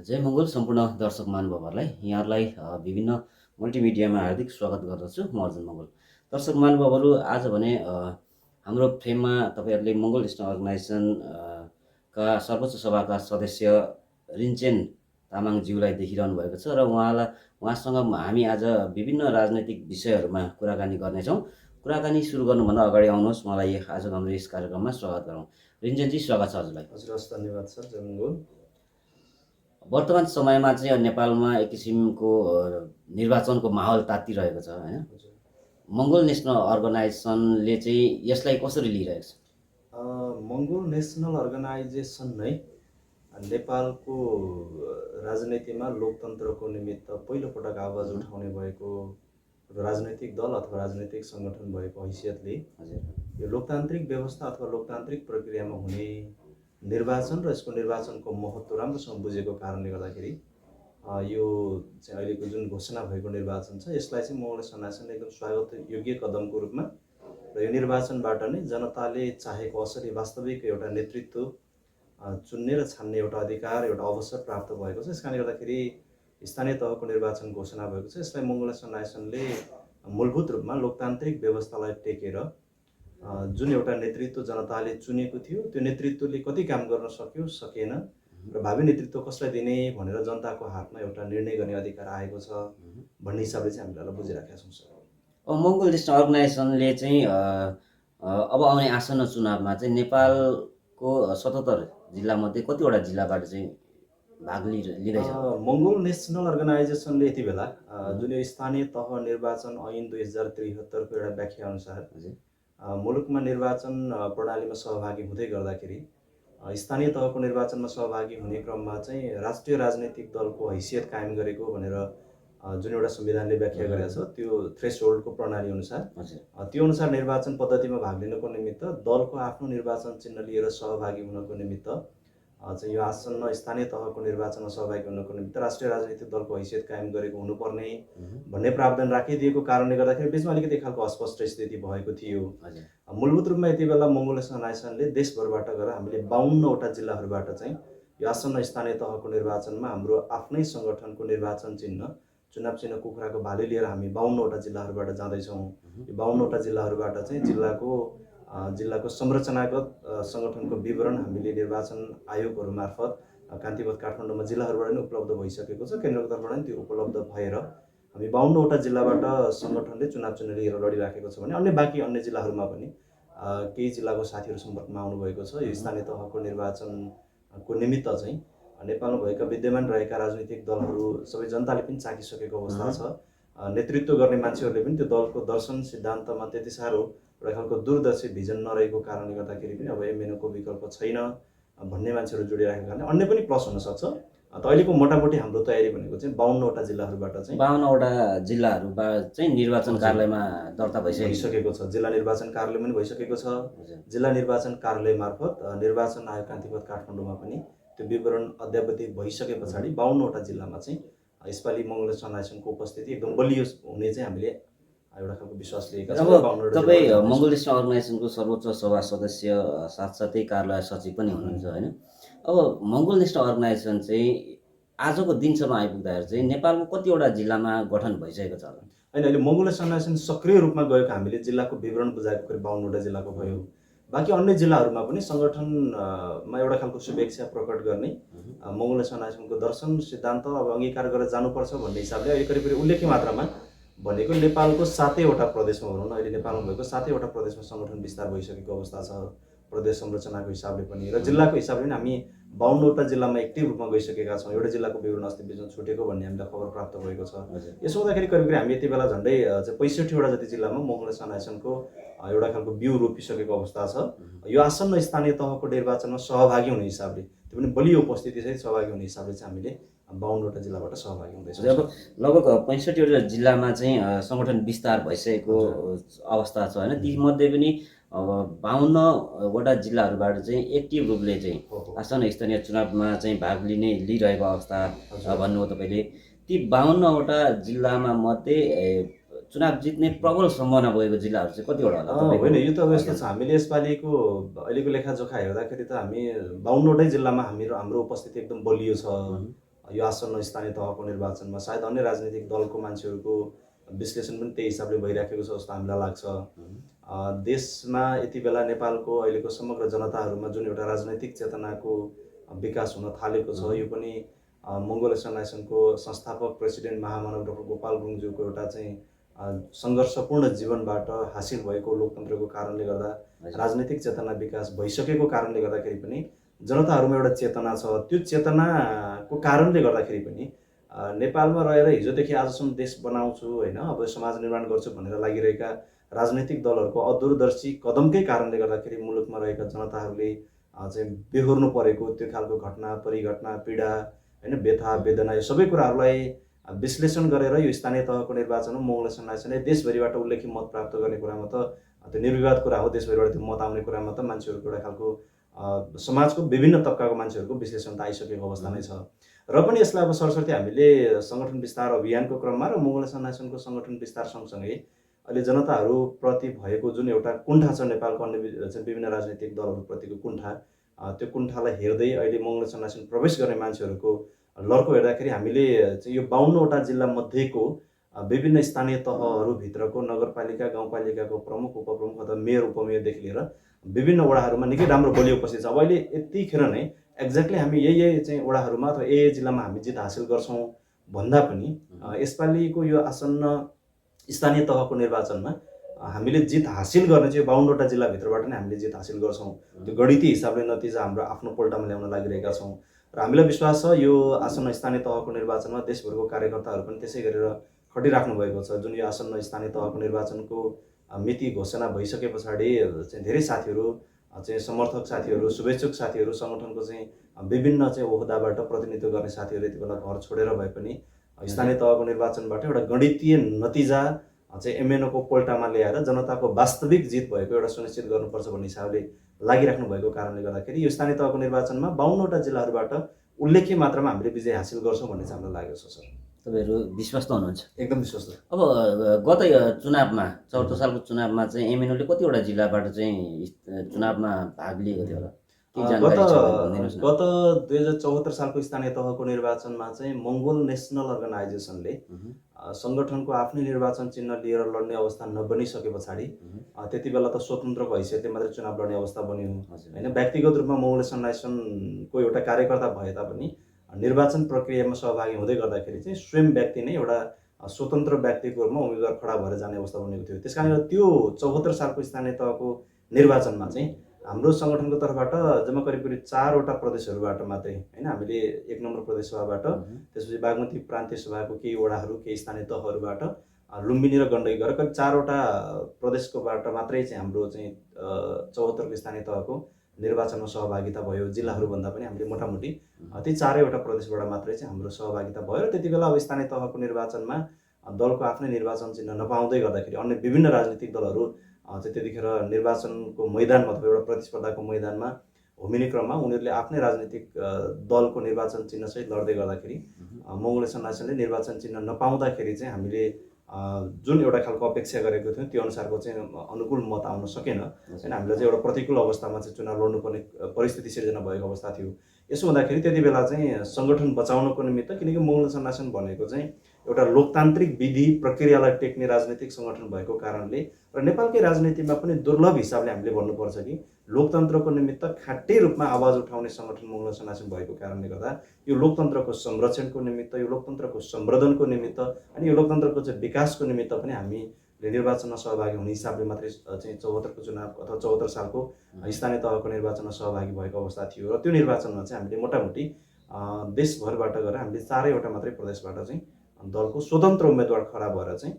जय मङ्गल सम्पूर्ण दर्शक महानुभावहरूलाई यहाँहरूलाई विभिन्न मल्टिमिडियामा हार्दिक स्वागत गर्दछु। म अर्जुन मङ्गल। दर्शक महानुभावहरू, आज भने हाम्रो फ्रेममा तपाईँहरूले मङ्गल नेसनल अर्गनाइजेसन का सर्वोच्च सभाका सदस्य रिन्चेन तामाङज्यूलाई देखिरहनु भएको छ र उहाँसँग हामी आज विभिन्न राजनैतिक विषयहरूमा कुराकानी गर्नेछौँ। कुराकानी सुरु गर्नुभन्दा अगाडि आउनुहोस्, मलाई आजको हाम्रो यस कार्यक्रममा स्वागत गरौँ। रिन्चेनजी, स्वागत छ हजुरलाई। हजुर, हस्, धन्यवाद सर। जय मङ्गल। वर्तमान समयमा चाहिँ नेपालमा एक किसिमको निर्वाचनको माहौल तातिरहेको छ हैन। मङ्गोल नेसनल अर्गनाइजेसनले चाहिँ यसलाई कसरी लिइरहेको छ? मङ्गोल नेसनल अर्गनाइजेसन नै नेपालको राजनीतिमा लोकतन्त्रको निमित्त पहिलो पटक आवाज उठाउने भएको राजनैतिक दल अथवा राजनैतिक सङ्गठन भएको हैसियतले यो लोकतान्त्रिक व्यवस्था अथवा लोकतान्त्रिक प्रक्रियामा हुने निर्वाचन र यसको निर्वाचनको महत्त्व राम्रोसँग बुझेको कारणले गर्दाखेरि यो चाहिँ अहिलेको जुन घोषणा भएको निर्वाचन छ यसलाई चाहिँ मङ्गोल नेसनल अर्गनाइजेसनले एकदम स्वागत योग्य कदमको रूपमा र यो निर्वाचनबाट नै जनताले चाहेको असली वास्तविक एउटा नेतृत्व चुन्ने र छान्ने एउटा अधिकार, एउटा अवसर प्राप्त भएको छ। यस कारणले गर्दाखेरि स्थानीय तहको निर्वाचन घोषणा भएको छ। यसलाई मङ्गोल नेसनल अर्गनाइजेसनले मूलभूत रूपमा लोकतान्त्रिक व्यवस्थालाई टेकेर जुन एउटा नेतृत्व जनताले चुनेको थियो त्यो नेतृत्वले कति काम गर्न सक्यो सकेन र भावी नेतृत्व कसलाई दिने भनेर जनताको हातमा एउटा निर्णय गर्ने अधिकार आएको छ भन्ने हिसाबले चाहिँ हामीले बुझिराखेका छौँ सर। मङ्गोल नेसनल अर्गनाइजेसनले चाहिँ अब आउने आसन्न चुनावमा चाहिँ नेपालको 77 जिल्लामध्ये कतिवटा जिल्लाबाट चाहिँ भाग लिँदैछ? मङ्गोल नेसनल अर्गनाइजेसनले यति बेला जुन यो स्थानीय तह निर्वाचन ऐन 2073 को एउटा व्याख्या अनुसार मुलुकमा निर्वाचन प्रणालीमा सहभागी हुँदै गर्दाखेरि स्थानीय तहको निर्वाचनमा सहभागी हुने क्रममा चाहिँ राष्ट्रिय राजनैतिक दलको हैसियत कायम गरेको भनेर जुन एउटा संविधानले व्याख्या गरेको छ त्यो थ्रेसहोल्डको प्रणाली अनुसार त्यो अनुसार निर्वाचन पद्धतिमा भाग लिनको निमित्त दलको आफ्नो निर्वाचन चिन्ह लिएर सहभागी हुनको निमित्त चाहिँ यो आसन्न स्थानीय तहको निर्वाचनमा सहभागी हुनको निमित्त राष्ट्रिय राजनैतिक दलको हैसियत कायम गरेको हुनुपर्ने भन्ने प्रावधान राखिदिएको कारणले गर्दाखेरि बिचमा अलिकति खालको अस्पष्ट स्थिति भएको थियो। मूलभूत रूपमा यति बेला मङ्गोल नेसनल अर्गनाइजेसनले देशभरबाट गएर हामीले 52वटा जिल्लाहरूबाट चाहिँ यो आसन्न स्थानीय तहको निर्वाचनमा हाम्रो आफ्नै सङ्गठनको निर्वाचन चिन्ह चुनाव चिन्ह कुखुराको भाले लिएर हामी 52वटा जिल्लाहरूबाट जाँदैछौँ। यो 52वटा जिल्लाहरूबाट चाहिँ जिल्लाको संरचनागत सङ्गठनको विवरण हामीले निर्वाचन आयोगहरू मार्फत कान्तिपथ काठमाडौँमा जिल्लाहरूबाट नै उपलब्ध भइसकेको छ। केन्द्रको तर्फबाट पनि त्यो उपलब्ध भएर हामी 52वटा जिल्लाबाट सङ्गठनले चुनाव चिन्ह लिएर लडिराखेको छ भने अन्य जिल्लाहरूमा पनि केही जिल्लाको साथीहरू सम्पर्कमा आउनुभएको छ। यो स्थानीय तहको निर्वाचनको निमित्त चाहिँ नेपालमा भएका विद्यमान रहेका राजनीतिक दलहरू सबै जनताले पनि चाखिसकेको अवस्था छ। नेतृत्व गर्ने मान्छेहरूले पनि त्यो दलको दर्शन सिद्धान्तमा त्यति साह्रो एउटा खालको दूरदर्शी भिजन नरहेको कारणले गर्दाखेरि पनि अब एमएनओको विकल्प छैन भन्ने मान्छेहरू जोडिराखेको कारणले अन्य पनि प्लस हुनसक्छ। अहिलेको मोटामोटी हाम्रो तयारी भनेको चाहिँ 52वटा जिल्लाहरूबाट चाहिँ 52वटा जिल्लाहरूबाट चाहिँ निर्वाचन कार्यालयमा दर्ता भइसकेको छ। जिल्ला निर्वाचन कार्यालय पनि भइसकेको छ। जिल्ला निर्वाचन कार्यालय मार्फत निर्वाचन आयोग कान्तिपथ काठमाडौँमा पनि त्यो विवरण अद्यावधि भइसके पछाडि 52वटा जिल्लामा चाहिँ यसपालि मङ्गोल नेसनल अर्गनाइजेसनको उपस्थिति एकदम बलियो हुने चाहिँ हामीले एउटा खालको विश्वास लिएका छौँ। अब तपाईँ मङ्गोल नेसनल अर्गनाइजेसनको सर्वोच्च सभा सदस्य साथसाथै कार्यालय सचिव पनि हुनुहुन्छ होइन। अब मङ्गोल नेसनल अर्गनाइजेसन चाहिँ आजको दिनसम्म आइपुग्दाखेरि चाहिँ नेपालको कतिवटा जिल्लामा गठन भइसकेको छ? होइन, अहिले मङ्गोल नेसनल अर्गनाइजेसन सक्रिय रूपमा गएको हामीले जिल्लाको विवरण बुझाएको करिब 52वटा जिल्लाको भयो। बाँकी अन्य जिल्लाहरूमा पनि सङ्गठनमा एउटा खालको शुभेच्छा प्रकट गर्ने मङ्गोल नेसनल अर्गनाइजेसनको दर्शन सिद्धान्त अब अङ्गीकार गरेर जानुपर्छ भन्ने हिसाबले अहिले करिब उल्लेख्य मात्रामा भनेको नेपालको 7वटा प्रदेशमा भनौँ न, अहिले नेपालमा भएको 7वटा प्रदेशमा सङ्गठन विस्तार भइसकेको अवस्था छ प्रदेश संरचनाको हिसाबले पनि र जिल्लाको हिसाबले पनि हामी 52वटा जिल्लामा एक्टिभ रूपमा गइसकेका छौँ। एउटा जिल्लाको विवरण अस्ति बिचमा छुटेको भन्ने हामीलाई खबर प्राप्त भएको छ। यसो हुँदाखेरि करिब हामी यति बेला झन्डै 65वटा जति जिल्लामा मङ्गोल नेसनल अर्गनाइजेसनको एउटा खालको बिउ रोपिसकेको अवस्था छ। यो आसन्न स्थानीय तहको निर्वाचनमा सहभागी हुने हिसाबले त्यो पनि बलियो उपस्थिति सहित सहभागी हुने हिसाबले चाहिँ हामीले 52वटा जिल्लाबाट सहभागी हुँदैछौँ। अब लगभग 65वटा जिल्लामा चाहिँ सङ्गठन विस्तार भइसकेको अवस्था छ होइन। तीमध्ये पनि अब 52वटा जिल्लाहरूबाट चाहिँ एक्टिभ रूपले चाहिँ आसन्न स्थानीय चुनावमा चाहिँ भाग लिइरहेको अवस्था भन्नुभयो तपाईँले। ती 52वटा जिल्लामा मध्ये चुनाव जित्ने प्रबल सम्भावना भएको जिल्लाहरू चाहिँ कतिवटा होला? होइन, यो त अब यस्तो छ, हामीले यसपालिको अहिलेको लेखाजोखा हेर्दाखेरि त हामी 52वटै जिल्लामा हाम्रो उपस्थिति एकदम बलियो छ। यो आसन्न स्थानीय तहको निर्वाचनमा सायद अन्य राजनीतिक दलको मान्छेहरूको विश्लेषण पनि त्यही हिसाबले भइराखेको छ जस्तो हामीलाई लाग्छ। देशमा यति बेला नेपालको अहिलेको समग्र जनताहरूमा जुन एउटा राजनैतिक चेतनाको विकास हुन थालेको छ, यो पनि मङ्गोल एसोसिएसनको संस्थापक प्रेसिडेन्ट महामानव डाक्टर गोपाल गुरुङज्यूको एउटा चाहिँ सङ्घर्षपूर्ण जीवनबाट हासिल भएको लोकतन्त्रको कारणले गर्दा, राजनैतिक चेतना विकास भइसकेको कारणले गर्दाखेरि पनि जनताहरूमा एउटा चेतना छ। त्यो चेतनाको कारणले गर्दाखेरि पनि नेपालमा रहेर हिजोदेखि आजसम्म देश बनाउँछु होइन, अब समाज निर्माण गर्छु भनेर लागिरहेका राजनैतिक दलहरूको अदूरदर्शी कदमकै कारणले गर्दाखेरि मुलुकमा रहेका जनताहरूले चाहिँ बेहोर्नु परेको त्यो खालको घटना, परिघटना, पीडा होइन, व्यथा, वेदना यो सबै कुराहरूलाई विश्लेषण गरेर यो स्थानीय तहको निर्वाचनमा मङ्गोल एसोसिएसनले देशभरिबाट उल्लेख्य मत प्राप्त गर्ने कुरामा त त्यो निर्विवाद कुरा हो। देशभरिबाट त्यो मत आउने कुरामा त मान्छेहरूको एउटा खालको समाजको विभिन्न तबकाको मान्छेहरूको विश्लेषण त आइसकेको अवस्था नै छ। र पनि यसलाई अब सरसर्ती हामीले सङ्गठन विस्तार अभियानको क्रममा र मङ्गोल एसोसिएसनको सङ्गठन विस्तार सँगसँगै अहिले जनताहरूप्रति भएको जुन एउटा कुण्ठा छ, नेपालको अन्य विभिन्न राजनीतिक दलहरूप्रतिको कुण्ठा, त्यो कुण्ठालाई हेर्दै अहिले मङ्गोल एसोसिएसन प्रवेश गर्ने मान्छेहरूको लर्को हेर्दाखेरि हामीले चाहिँ यो 52वटा जिल्ला मध्येको विभिन्न स्थानीय तहहरूभित्रको नगरपालिका, गाउँपालिकाको प्रमुख, उपप्रमुख अथवा मेयर, उपमेयरदेखि लिएर विभिन्न वडाहरूमा निकै राम्रो बलियो उपस्थिति छ। अब अहिले यतिखेर नै एक्ज्याक्टली हामी यही चाहिँ वडाहरूमा अथवा यही जिल्लामा हामी जित हासिल गर्छौँ भन्दा पनि यसपालिको यो आसन्न स्थानीय तहको निर्वाचनमा हामीले जित हासिल गर्ने चाहिँ 52वटा जिल्लाभित्रबाट नै हामीले जित हासिल गर्छौँ। त्यो गणिती हिसाबले नतिजा हाम्रो आफ्नो पोल्टामा ल्याउन लागिरहेका छौँ र हामीलाई विश्वास छ यो आसन्न स्थानीय तहको निर्वाचनमा देशभरको कार्यकर्ताहरू पनि त्यसै गरेर खटिराख्नु भएको छ। जुन यो आसन्न स्थानीय तहको निर्वाचनको मिति घोषणा भइसके पछाडि चाहिँ धेरै साथीहरू चाहिँ समर्थक साथीहरू, शुभेच्छुक साथीहरू, सङ्गठनको चाहिँ विभिन्न चाहिँ ओहदाबाट प्रतिनिधित्व गर्ने साथीहरू यति बेला घर छोडेर भए पनि स्थानीय तहको निर्वाचनबाट एउटा गणितीय नतिजा चाहिँ एमएनओको पोल्टामा ल्याएर जनताको वास्तविक जित भएको एउटा सुनिश्चित गर्नुपर्छ भन्ने हिसाबले लागिराख्नु भएको कारणले गर्दाखेरि यो स्थानीय तहको निर्वाचनमा 52वटा जिल्लाहरूबाट उल्लेख्य मात्रामा हामीले विजय हासिल गर्छौँ भन्ने चाहिँ हामीलाई लागेको छ। सर, तपाईँहरू विश्वास त हुनुहुन्छ? एकदम विश्वास छ। अब गत चुनावमा 74 सालको चुनावमा चाहिँ एमएनओले कतिवटा जिल्लाबाट चाहिँ चुनावमा भाग लिएको थियो होला? गत 2074 सालको स्थानीय तहको निर्वाचनमा चाहिँ मङ्गोल नेसनल अर्गनाइजेसनले सङ्गठनको आफ्नै निर्वाचन चिन्ह लिएर लड्ने अवस्था नबनिसके पछाडि त्यति बेला त स्वतन्त्रको हैसियतले मात्रै चुनाव लड्ने अवस्था बन्यो होइन। व्यक्तिगत रूपमा मङ्गोल एसोसिएसनको एउटा कार्यकर्ता भए तापनि निर्वाचन प्रक्रियामा सहभागी हुँदै गर्दाखेरि चाहिँ स्वयं व्यक्ति नै एउटा स्वतन्त्र व्यक्तिको रूपमा उम्मेदवार खडा भएर जाने अवस्था बनेको थियो। त्यस कारण त्यो 74 सालको स्थानीय तहको निर्वाचनमा चाहिँ हाम्रो सङ्गठनको तर्फबाट जम्मा करिब 4वटा प्रदेशहरूबाट मात्रै होइन, हामीले 1 नम्बर प्रदेश सभाबाट, त्यसपछि बागमती प्रान्तीय सभाको केही वडाहरू, केही स्थानीय तहहरूबाट, लुम्बिनी र गण्डकी गरेर करिब 4वटा प्रदेशकोबाट मात्रै चाहिँ हाम्रो चाहिँ 74को स्थानीय तहको निर्वाचनमा सहभागिता भयो। जिल्लाहरूभन्दा पनि हामीले मोटामोटी ती 4वटा प्रदेशबाट मात्रै चाहिँ हाम्रो सहभागिता भयो र त्यति बेला अब स्थानीय तहको निर्वाचनमा दलको आफ्नै निर्वाचन चिन्ह नपाउँदै गर्दाखेरि अन्य विभिन्न राजनीतिक दलहरू चाहिँ त्यतिखेर निर्वाचनको मैदानमा अथवा एउटा प्रतिस्पर्धाको मैदानमा होमिने क्रममा उनीहरूले आफ्नै राजनीतिक दलको निर्वाचन चिन्हसहित लड्दै गर्दाखेरि मङ्गोल एसोसिएसनले निर्वाचन चिन्ह नपाउँदाखेरि चाहिँ हामीले जुन एउटा खालको अपेक्षा गरेको थियौँ त्यो अनुसारको चाहिँ अनुकूल मत आउन सकेन होइन। हामीलाई चाहिँ एउटा प्रतिकूल अवस्थामा चाहिँ चुनाव लड्नुपर्ने परिस्थिति सिर्जना भएको अवस्था थियो। यसो हुँदाखेरि त्यति बेला चाहिँ सङ्गठन बचाउनको निमित्त, किनकि मङ्गोल एसोसिएसन भनेको चाहिँ एउटा लोकतान्त्रिक विधि प्रक्रियालाई टेक्ने राजनीतिक सङ्गठन भएको कारणले र नेपालकै राजनीतिमा पनि दुर्लभ हिसाबले हामीले भन्नुपर्छ कि लोकतन्त्रको निमित्त खाँटी रूपमा आवाज उठाउने सङ्गठन मङ्गोल एसोसिएसन भएको कारणले गर्दा यो लोकतन्त्रको संरक्षणको निमित्त, यो लोकतन्त्रको सम्वर्धनको निमित्त अनि यो लोकतन्त्रको चाहिँ विकासको निमित्त पनि हामीले निर्वाचनमा सहभागी हुने हिसाबले मात्रै चाहिँ 74को चुनाव अथवा 74 सालको स्थानीय तहको निर्वाचनमा सहभागी भएको अवस्था थियो। र त्यो निर्वाचनमा चाहिँ हामीले मोटामोटी देशभरबाट गएर हामीले 4वटा मात्रै प्रदेशबाट चाहिँ दलको स्वतन्त्र उम्मेदवार खडा भएर चाहिँ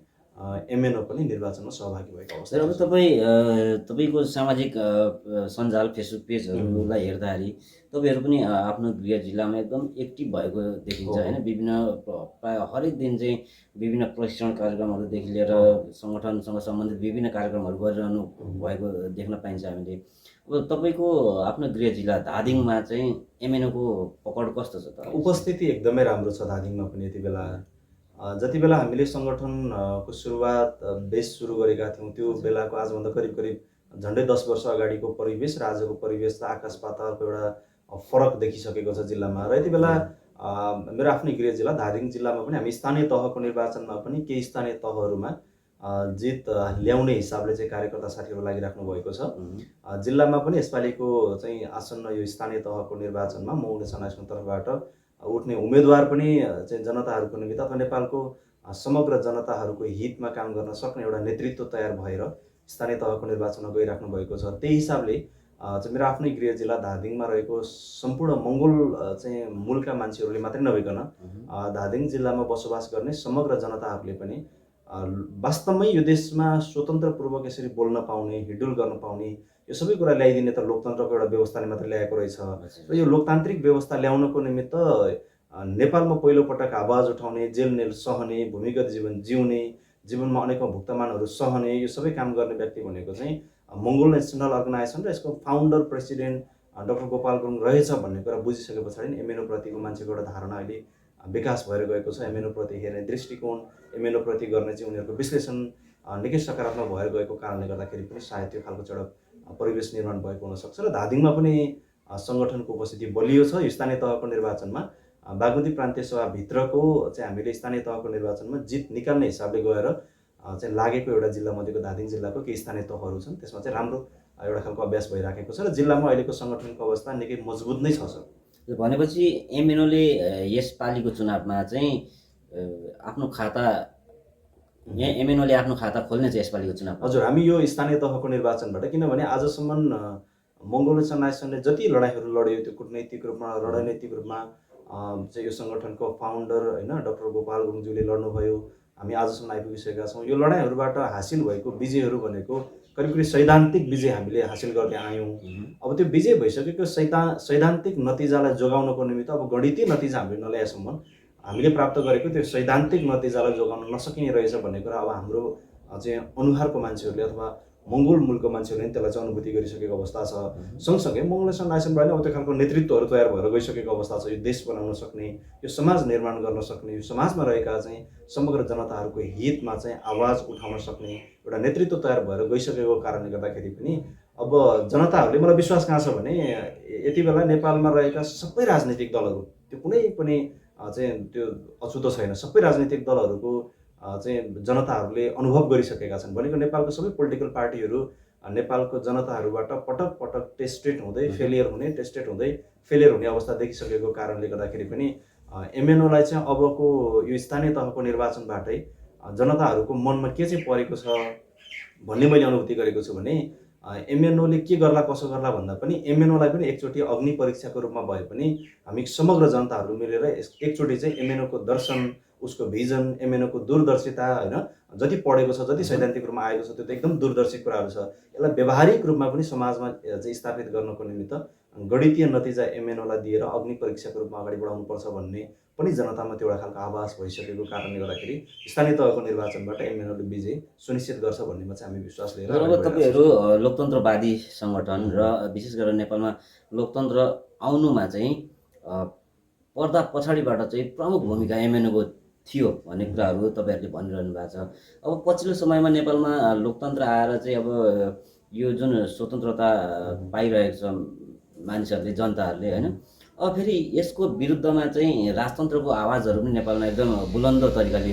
एमएनओ पनि निर्वाचनमा सहभागी भएको अवस्था। अब तपाईँको सामाजिक सञ्जाल फेसबुक पेजहरूलाई हेर्दाखेरि तपाईँहरू पनि आफ्नो गृह जिल्लामा एकदम एक्टिभ भएको देखिन्छ होइन। विभिन्न प्रायः हरेक दिन चाहिँ विभिन्न प्रशिक्षण कार्यक्रमहरूदेखि लिएर सङ्गठनसँग सम्बन्धित विभिन्न कार्यक्रमहरू गरिरहनु भएको देख्न पाइन्छ हामीले। अब तपाईँको आफ्नो गृह जिल्ला धादिङमा चाहिँ एमएनओको पकड कस्तो छ त? उपस्थिति एकदमै राम्रो छ धादिङमा पनि। यति बेला जति बेला हामीले सङ्गठनको सुरुवात बेस सुरु गरेका थियौँ त्यो बेलाको आजभन्दा करिब झन्डै 10 वर्ष अगाडिको परिवेश र आजको परिवेश र आकाश पातालको एउटा फरक देखिसकेको छ जिल्लामा। र यति बेला मेरो आफ्नै गृह जिल्ला धादिङ जिल्लामा पनि हामी स्थानीय तहको निर्वाचनमा पनि केही स्थानीय तहहरूमा जित ल्याउने हिसाबले चाहिँ कार्यकर्ता साथीहरू लागिराख्नु भएको छ। जिल्लामा पनि यसपालिको चाहिँ आसन्न यो स्थानीय तहको निर्वाचनमा मौल नेसन आयोगको तर्फबाट उठ्ने उम्मेदवार पनि चाहिँ जनताहरूको निमित्त अथवा नेपालको समग्र जनताहरूको हितमा काम गर्न सक्ने एउटा नेतृत्व तयार भएर स्थानीय तहको निर्वाचनमा गइराख्नु भएको छ। त्यही हिसाबले चाहिँ मेरो आफ्नै गृह जिल्ला धादिङमा रहेको सम्पूर्ण मङ्गोल चाहिँ मूलका मान्छेहरूले मात्रै नभइकन धादिङ जिल्लामा बसोबास गर्ने समग्र जनताहरूले पनि वास्तवमै यो देशमा स्वतन्त्रपूर्वक यसरी बोल्न पाउने, हिडुल गर्न पाउने, यो सबै कुरा ल्याइदिने त लोकतन्त्रको एउटा व्यवस्थाले मात्र ल्याएको रहेछ। र यो लोकतान्त्रिक व्यवस्था ल्याउनको निमित्त नेपालमा पहिलोपटक आवाज उठाउने, जेल सहने, भूमिगत जीवन जिउने, जीवनमा अनेकौँ भुक्तमानहरू सहने, यो सबै काम गर्ने व्यक्ति भनेको चाहिँ मङ्गोल नेसनल अर्गनाइजेसन र यसको founder president doctor Gopal Gurung रहेछ भन्ने कुरा बुझिसके पछाडि एमएनओ प्रतिको मान्छेको एउटा धारणा अहिले विकास भएर गएको छ। एमएनओ प्रति हेर्ने दृष्टिकोण, एमएनओ प्रति गर्ने चाहिँ उनीहरूको विश्लेषण निकै सकारात्मक भएर गएको कारणले गर्दाखेरि पनि सायद त्यो खालको चाहिँ एउटा परिवेश निर्माण भएको हुनसक्छ। र धादिङमा पनि सङ्गठनको उपस्थिति बलियो छ। यो स्थानीय तहको निर्वाचनमा बागमती प्रान्तीय सभाभित्रको चाहिँ हामीले स्थानीय तहको निर्वाचनमा जित निकाल्ने हिसाबले गएर चाहिँ लागेको एउटा जिल्ला मध्येको धादिङ जिल्लाको केही स्थानीय तहहरू छन्, त्यसमा चाहिँ राम्रो एउटा खालको अभ्यास भइराखेको छ र जिल्लामा अहिलेको सङ्गठनको अवस्था निकै मजबुत नै छ सर। भनेपछि एमएनओले यसपालिको चुनावमा चाहिँ आफ्नो खाता एमएनओले आफ्नो खाता खोल्ने चाहिँ यसपालिको चुनाव? हजुर, हामी यो स्थानीय तहको निर्वाचनबाट, किनभने आजसम्म मङ्गोल नेसन आयोगले जति लडाइँहरू लड्यो त्यो कुटनैतिक रूपमा, रणनैतिक रूपमा चाहिँ यो सङ्गठनको फाउन्डर होइन डाक्टर गोपाल गुरुङज्यूले लड्नुभयो, हामी आजसम्म आइपुगिसकेका छौँ। यो लडाइँहरूबाट हासिल भएको विजयहरू भनेको करिब करिब सैद्धान्तिक विजय हामीले हासिल गर्दै आयौँ। अब त्यो विजय भइसकेको सैद्धान्तिक नतिजालाई जोगाउनको निमित्त अब गणितीय नतिजा हामीले नल्याएसम्म हामीले प्राप्त गरेको त्यो सैद्धान्तिक नतिजालाई जोगाउन नसकिने रहेछ भन्ने कुरा अब हाम्रो चाहिँ अनुहारको मान्छेहरूले अथवा मङ्गोल मूलको मान्छेहरूले पनि त्यसलाई चाहिँ अनुभूति गरिसकेको अवस्था छ। सँगसँगै मङ्गोल नेसन आयोगबाट अब त्यो खालको नेतृत्वहरू तयार भएर गइसकेको अवस्था छ। यो देश बनाउन सक्ने, यो समाज निर्माण गर्न सक्ने, यो समाजमा रहेका चाहिँ समग्र जनताहरूको हितमा चाहिँ आवाज उठाउन सक्ने एउटा नेतृत्व तयार भएर गइसकेको कारणले गर्दाखेरि पनि अब जनताहरूले, मलाई विश्वास कहाँ छ भने यति बेला नेपालमा रहेका सबै राजनीतिक दलहरू, त्यो कुनै पनि चाहिँ त्यो अछुतो छैन, सबै राजनीतिक दलहरूको चाहिँ जनताहरूले अनुभव गरिसकेका छन्। भनेको नेपालको सबै पोलिटिकल पार्टीहरू नेपालको जनताहरूबाट पटक पटक टेस्टेड हुँदै फेलियर हुने, टेस्टेड हुँदै फेलियर हुने अवस्था देखिसकेको कारणले गर्दाखेरि पनि एमएनओलाई चाहिँ अबको यो स्थानीय तहको निर्वाचनबाटै जनताहरूको मनमा के चाहिँ परेको छ भन्ने मैले अनुभूति गरेको छु भने एमएनओले के गर्ला कसो गर्ला भन्दा पनि एमएनओलाई पनि एकचोटि अग्नि परीक्षाको रूपमा भए पनि हामी समग्र जनताहरू मिलेर एकचोटि चाहिँ एमएनओको दर्शन, उसको भिजन, एमएनओको दूरदर्शिता होइन, जति पढेको छ, जति सैद्धान्तिक रूपमा आएको छ, त्यो त एकदम दूरदर्शी कुराहरू छ। यसलाई व्यावहारिक रूपमा पनि समाजमा चाहिँ स्थापित गर्नको निमित्त गणितीय नतिजा एमएनओलाई दिएर अग्नि परीक्षाको रूपमा अगाडि बढाउनुपर्छ भन्ने पनि जनतामा त्यो एउटा खालको आभास भइसकेको कारणले गर्दाखेरि स्थानीय तहको निर्वाचनबाट एमएनओले विजय सुनिश्चित गर्छ भन्नेमा चाहिँ हामी विश्वास लिएर अब तपाईँहरू लोकतन्त्रवादी सङ्गठन र विशेष गरेर नेपालमा लोकतन्त्र आउनुमा चाहिँ पर्दा पछाडिबाट चाहिँ प्रमुख भूमिका एमएनओको थियो भन्ने कुराहरू तपाईँहरूले भनिरहनु भएको छ। अब पछिल्लो समयमा नेपालमा लोकतन्त्र आएर चाहिँ अब यो जुन स्वतन्त्रता पाइरहेको छ मानिसहरूले, जनताहरूले होइन, अब फेरि यसको विरुद्धमा चाहिँ राजतन्त्रको आवाजहरू पनि नेपालमा एकदम बुलन्द तरिकाले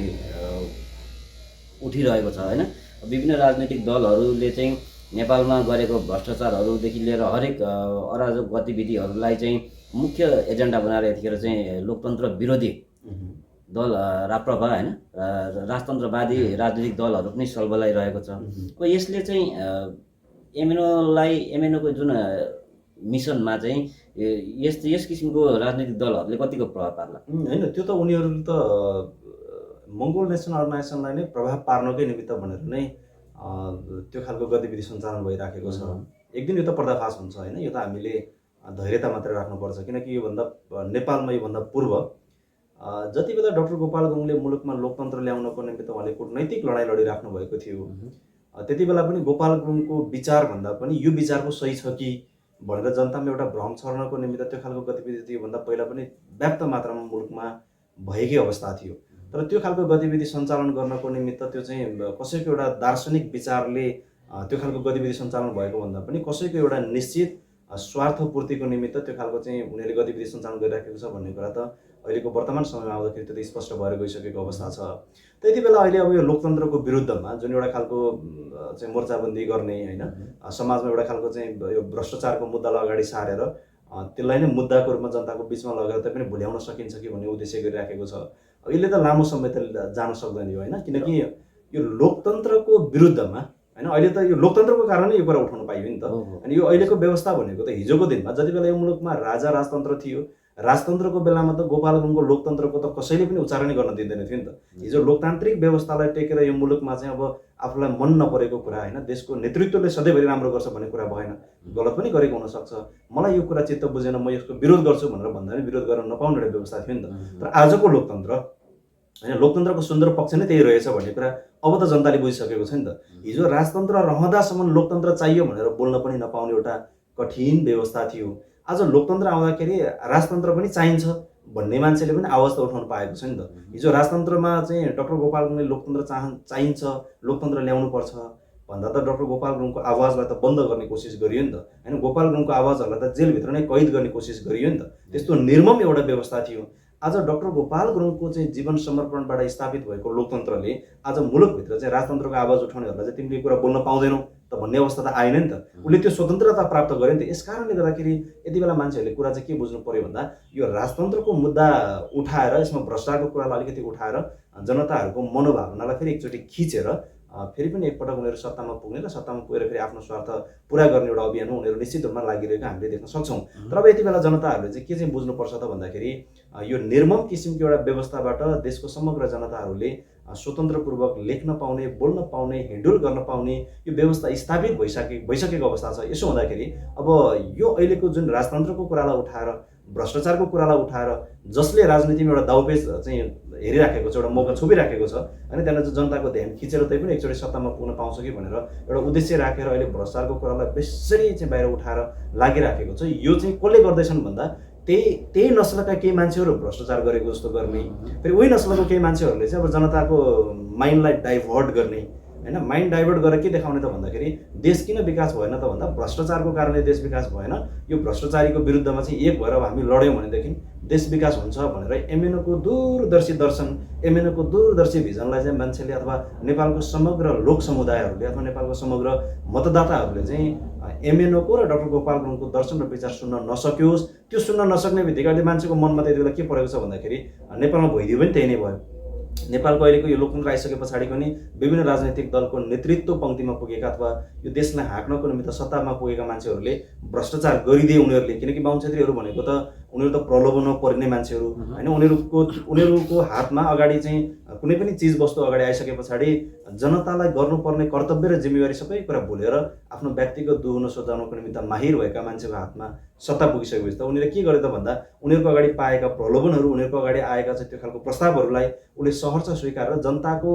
उठिरहेको छ होइन। विभिन्न राजनैतिक दलहरूले चाहिँ नेपालमा गरेको भ्रष्टाचारहरूदेखि लिएर हरेक अराजक गतिविधिहरूलाई चाहिँ मुख्य एजेन्डा बनाएर यतिखेर चाहिँ लोकतन्त्र विरोधी दल राप्रपा होइन, राजतन्त्रवादी राजनीतिक दलहरू पनि सल्बलाइरहेको छ। अब यसले चाहिँ एमएनओको जुन मिसनमा चाहिँ यस किसिमको राजनीतिक दलहरूले कतिको प्रभाव पार्ला? होइन, त्यो त उनीहरूले त मङ्गोल नेसन अर्गनाइजेसनलाई नै प्रभाव पार्नकै निमित्त भनेर नै त्यो खालको गतिविधि सञ्चालन भइराखेको छ। एक दिन यो त पर्दाफास हुन्छ होइन, यो त हामीले धैर्यता मात्रै राख्नुपर्छ। किनकि योभन्दा नेपालमा योभन्दा पूर्व जति बेला डाक्टर गोपाल गुरुङले मुलुकमा लोकतन्त्र ल्याउनको निमित्त उहाँले कुटनैतिक लडाइँ लडिराख्नु भएको थियो, त्यति बेला पनि गोपाल गुरुङको विचारभन्दा पनि यो विचार पो सही छ कि भनेर जनतामा एउटा भ्रम छर्नको निमित्त त्यो खालको गतिविधि त्योभन्दा पहिला पनि व्याप्त मात्रामा मुलुकमा भएकै अवस्था थियो। तर त्यो खालको गतिविधि सञ्चालन गर्नको निमित्त त्यो चाहिँ कसैको एउटा दार्शनिक विचारले त्यो खालको गतिविधि सञ्चालन भएको भन्दा पनि कसैको एउटा निश्चित स्वार्थपूर्तिको निमित्त त्यो खालको चाहिँ उनीहरूले गतिविधि सञ्चालन गरिराखेको छ भन्ने कुरा त अहिलेको वर्तमान समयमा आउँदाखेरि त्यो त स्पष्ट भएर गइसकेको अवस्था छ। त्यति बेला अहिले अब यो लोकतन्त्रको विरुद्धमा जुन एउटा खालको चाहिँ मोर्चाबन्दी गर्ने होइन, समाजमा एउटा खालको चाहिँ यो भ्रष्टाचारको मुद्दालाई अगाडि सारेर त्यसलाई नै मुद्दाको रूपमा जनताको बिचमा लगेर तै पनि भुल्याउन सकिन्छ कि भन्ने उद्देश्य गरिराखेको छ। अहिले त लामो समय त जान सक्दैन यो होइन, किनकि यो लोकतन्त्रको विरुद्धमा होइन, अहिले त यो लोकतन्त्रको कारणले यो कुरा उठाउन पाइयो नि त। अनि यो अहिलेको व्यवस्था भनेको त हिजोको दिनमा जति बेला यो मुलुकमा राजा राजतन्त्र थियो, राजतन्त्रको बेलामा त गोपाल गुरुङको लोकतन्त्रको त कसैले पनि उच्चारणै गर्न दिँदैन थियो नि त। हिजो लोकतान्त्रिक व्यवस्थालाई टेकेर यो मुलुकमा चाहिँ अब आफूलाई मन नपरेको कुरा होइन, देशको नेतृत्वले सधैँभरि राम्रो गर्छ भन्ने कुरा भएन, गलत पनि गरेको हुनसक्छ। मलाई यो कुरा चित्त बुझेन, म यसको विरोध गर्छु भनेर भन्दा पनि विरोध गर्न नपाउने एउटा व्यवस्था थियो नि त। तर आजको लोकतन्त्र होइन, लोकतन्त्रको सुन्दर पक्ष नै त्यही रहेछ भन्ने कुरा अब त जनताले बुझिसकेको छ नि त। हिजो राजतन्त्र रहँदासम्म लोकतन्त्र चाहियो भनेर बोल्न पनि नपाउने एउटा कठिन व्यवस्था थियो। आज लोकतन्त्र आउँदाखेरि राजतन्त्र पनि चाहिन्छ भन्ने मान्छेले पनि आवाज त उठाउन पाएको छ नि त। हिजो राजतन्त्रमा चाहिँ डाक्टर गोपाल गुरुङले लोकतन्त्र चाहिन्छ, लोकतन्त्र ल्याउनुपर्छ भन्दा त डाक्टर गोपाल गुरुङको आवाजलाई त बन्द गर्ने कोसिस गरियो नि त होइन, गोपाल गुरुङको आवाजहरूलाई त जेलभित्र नै कैद गर्ने कोसिस गरियो नि त। त्यस्तो निर्मम एउटा व्यवस्था थियो। आज डाक्टर गोपाल गुरुङको चाहिँ जीवन समर्पणबाट स्थापित भएको लोकतन्त्रले आज मुलुकभित्र चाहिँ राजतन्त्रको आवाज उठाउनेहरूलाई चाहिँ तिमीले कुरा बोल्न पाउँदैनौ त भन्ने अवस्था त आएन नि त। उसले त्यो स्वतन्त्रता प्राप्त गर्यो नि त। यस कारणले गर्दाखेरि यति बेला मान्छेहरूले कुरा चाहिँ के बुझ्नु पर्यो भन्दा यो राजतन्त्रको मुद्दा उठाएर यसमा भ्रष्टाचारको कुरालाई अलिकति उठाएर जनताहरूको मनोभावनालाई फेरि एकचोटि खिचेर फेरि पनि एकपटक उनीहरू सत्तामा पुग्ने र सत्तामा पुगेर फेरि आफ्नो स्वार्थ पुरा गर्ने एउटा अभियानमा उनीहरू निश्चित रूपमा लागिरहेको हामीले देख्न सक्छौँ। तर अब यति बेला जनताहरूले चाहिँ के चाहिँ बुझ्नुपर्छ त भन्दाखेरि यो निर्मम किसिमको एउटा व्यवस्थाबाट देशको समग्र जनताहरूले स्वतन्त्रपूर्वक लेख्न पाउने, बोल्न पाउने, हिँडुल गर्न पाउने यो व्यवस्था स्थापित भइसकेको अवस्था छ। यसो हुँदाखेरि अब यो अहिलेको जुन राजतन्त्रको कुरालाई उठाएर, भ्रष्टाचारको कुरालाई उठाएर जसले राजनीतिमा एउटा दाउपेच चाहिँ हेरिराखेको छ, एउटा मौका छोपिराखेको छ होइन, त्यहाँनिर चाहिँ जनताको ध्यान खिचेर तै पनि एकचोटि सत्तामा पुग्न पाउँछ कि भनेर एउटा उद्देश्य राखेर अहिले भ्रष्टाचारको कुरालाई बेसरी चाहिँ बाहिर उठाएर लागिराखेको छ। यो चाहिँ कसले गर्दैछन् भन्दा त्यही नस्लका केही मान्छेहरू भ्रष्टाचार गरेको जस्तो गर्ने, फेरि उही नस्लको केही मान्छेहरूले चाहिँ अब जनताको माइन्डलाई डाइभर्ट गर्ने होइन। माइन्ड डाइभर्ट गरेर के देखाउने त भन्दाखेरि देश किन विकास भएन त भन्दा भ्रष्टाचारको कारणले देश विकास भएन, यो भ्रष्टाचारीको विरुद्धमा चाहिँ एक भएर अब हामी लड्यौँ भनेदेखि देश विकास हुन्छ भनेर एमएनओको दूरदर्शी दर्शन, एमएनओको दूरदर्शी भिजनलाई चाहिँ मान्छेले अथवा नेपालको समग्र लोक समुदायहरूले अथवा नेपालको समग्र मतदाताहरूले चाहिँ एमएनओको र डाक्टर गोपाल गुरुङको दर्शन र विचार सुन्न नसक्योस्। त्यो सुन्न नसक्ने बित्तिकै अहिले मान्छेको मनमा त यति बेला के परेको छ भन्दाखेरि नेपालमा भइदियो पनि त्यही नै भयो। नेपालको अहिलेको यो लोकतन्त्र आइसके पछाडि पनि विभिन्न राजनैतिक दलको नेतृत्व पङ्क्तिमा पुगेका अथवा यो देशलाई हाँक्नको निमित्त सत्तामा पुगेका मान्छेहरूले भ्रष्टाचार गरिदिए उनीहरूले, किनकि बाहुन छेत्रीहरू भनेको त उनीहरू त प्रलोभनमा पर्ने मान्छेहरू होइन। उनीहरूको हातमा अगाडि चाहिँ कुनै पनि चिजवस्तु अगाडि आइसके पछाडि जनतालाई गर्नुपर्ने कर्तव्य र जिम्मेवारी सबै कुरा भुलेर आफ्नो व्यक्तिगत दुहुन सजाउनको निमित्त माहिर भएका मान्छेको हातमा सत्ता पुगिसकेपछि त उनीहरूले के गरे त भन्दा उनीहरूको अगाडि पाएका प्रलोभनहरू, उनीहरूको अगाडि आएका चाहिँ त्यो खालको प्रस्तावहरूलाई उसले सहर्ष स्वीकारेर जनताको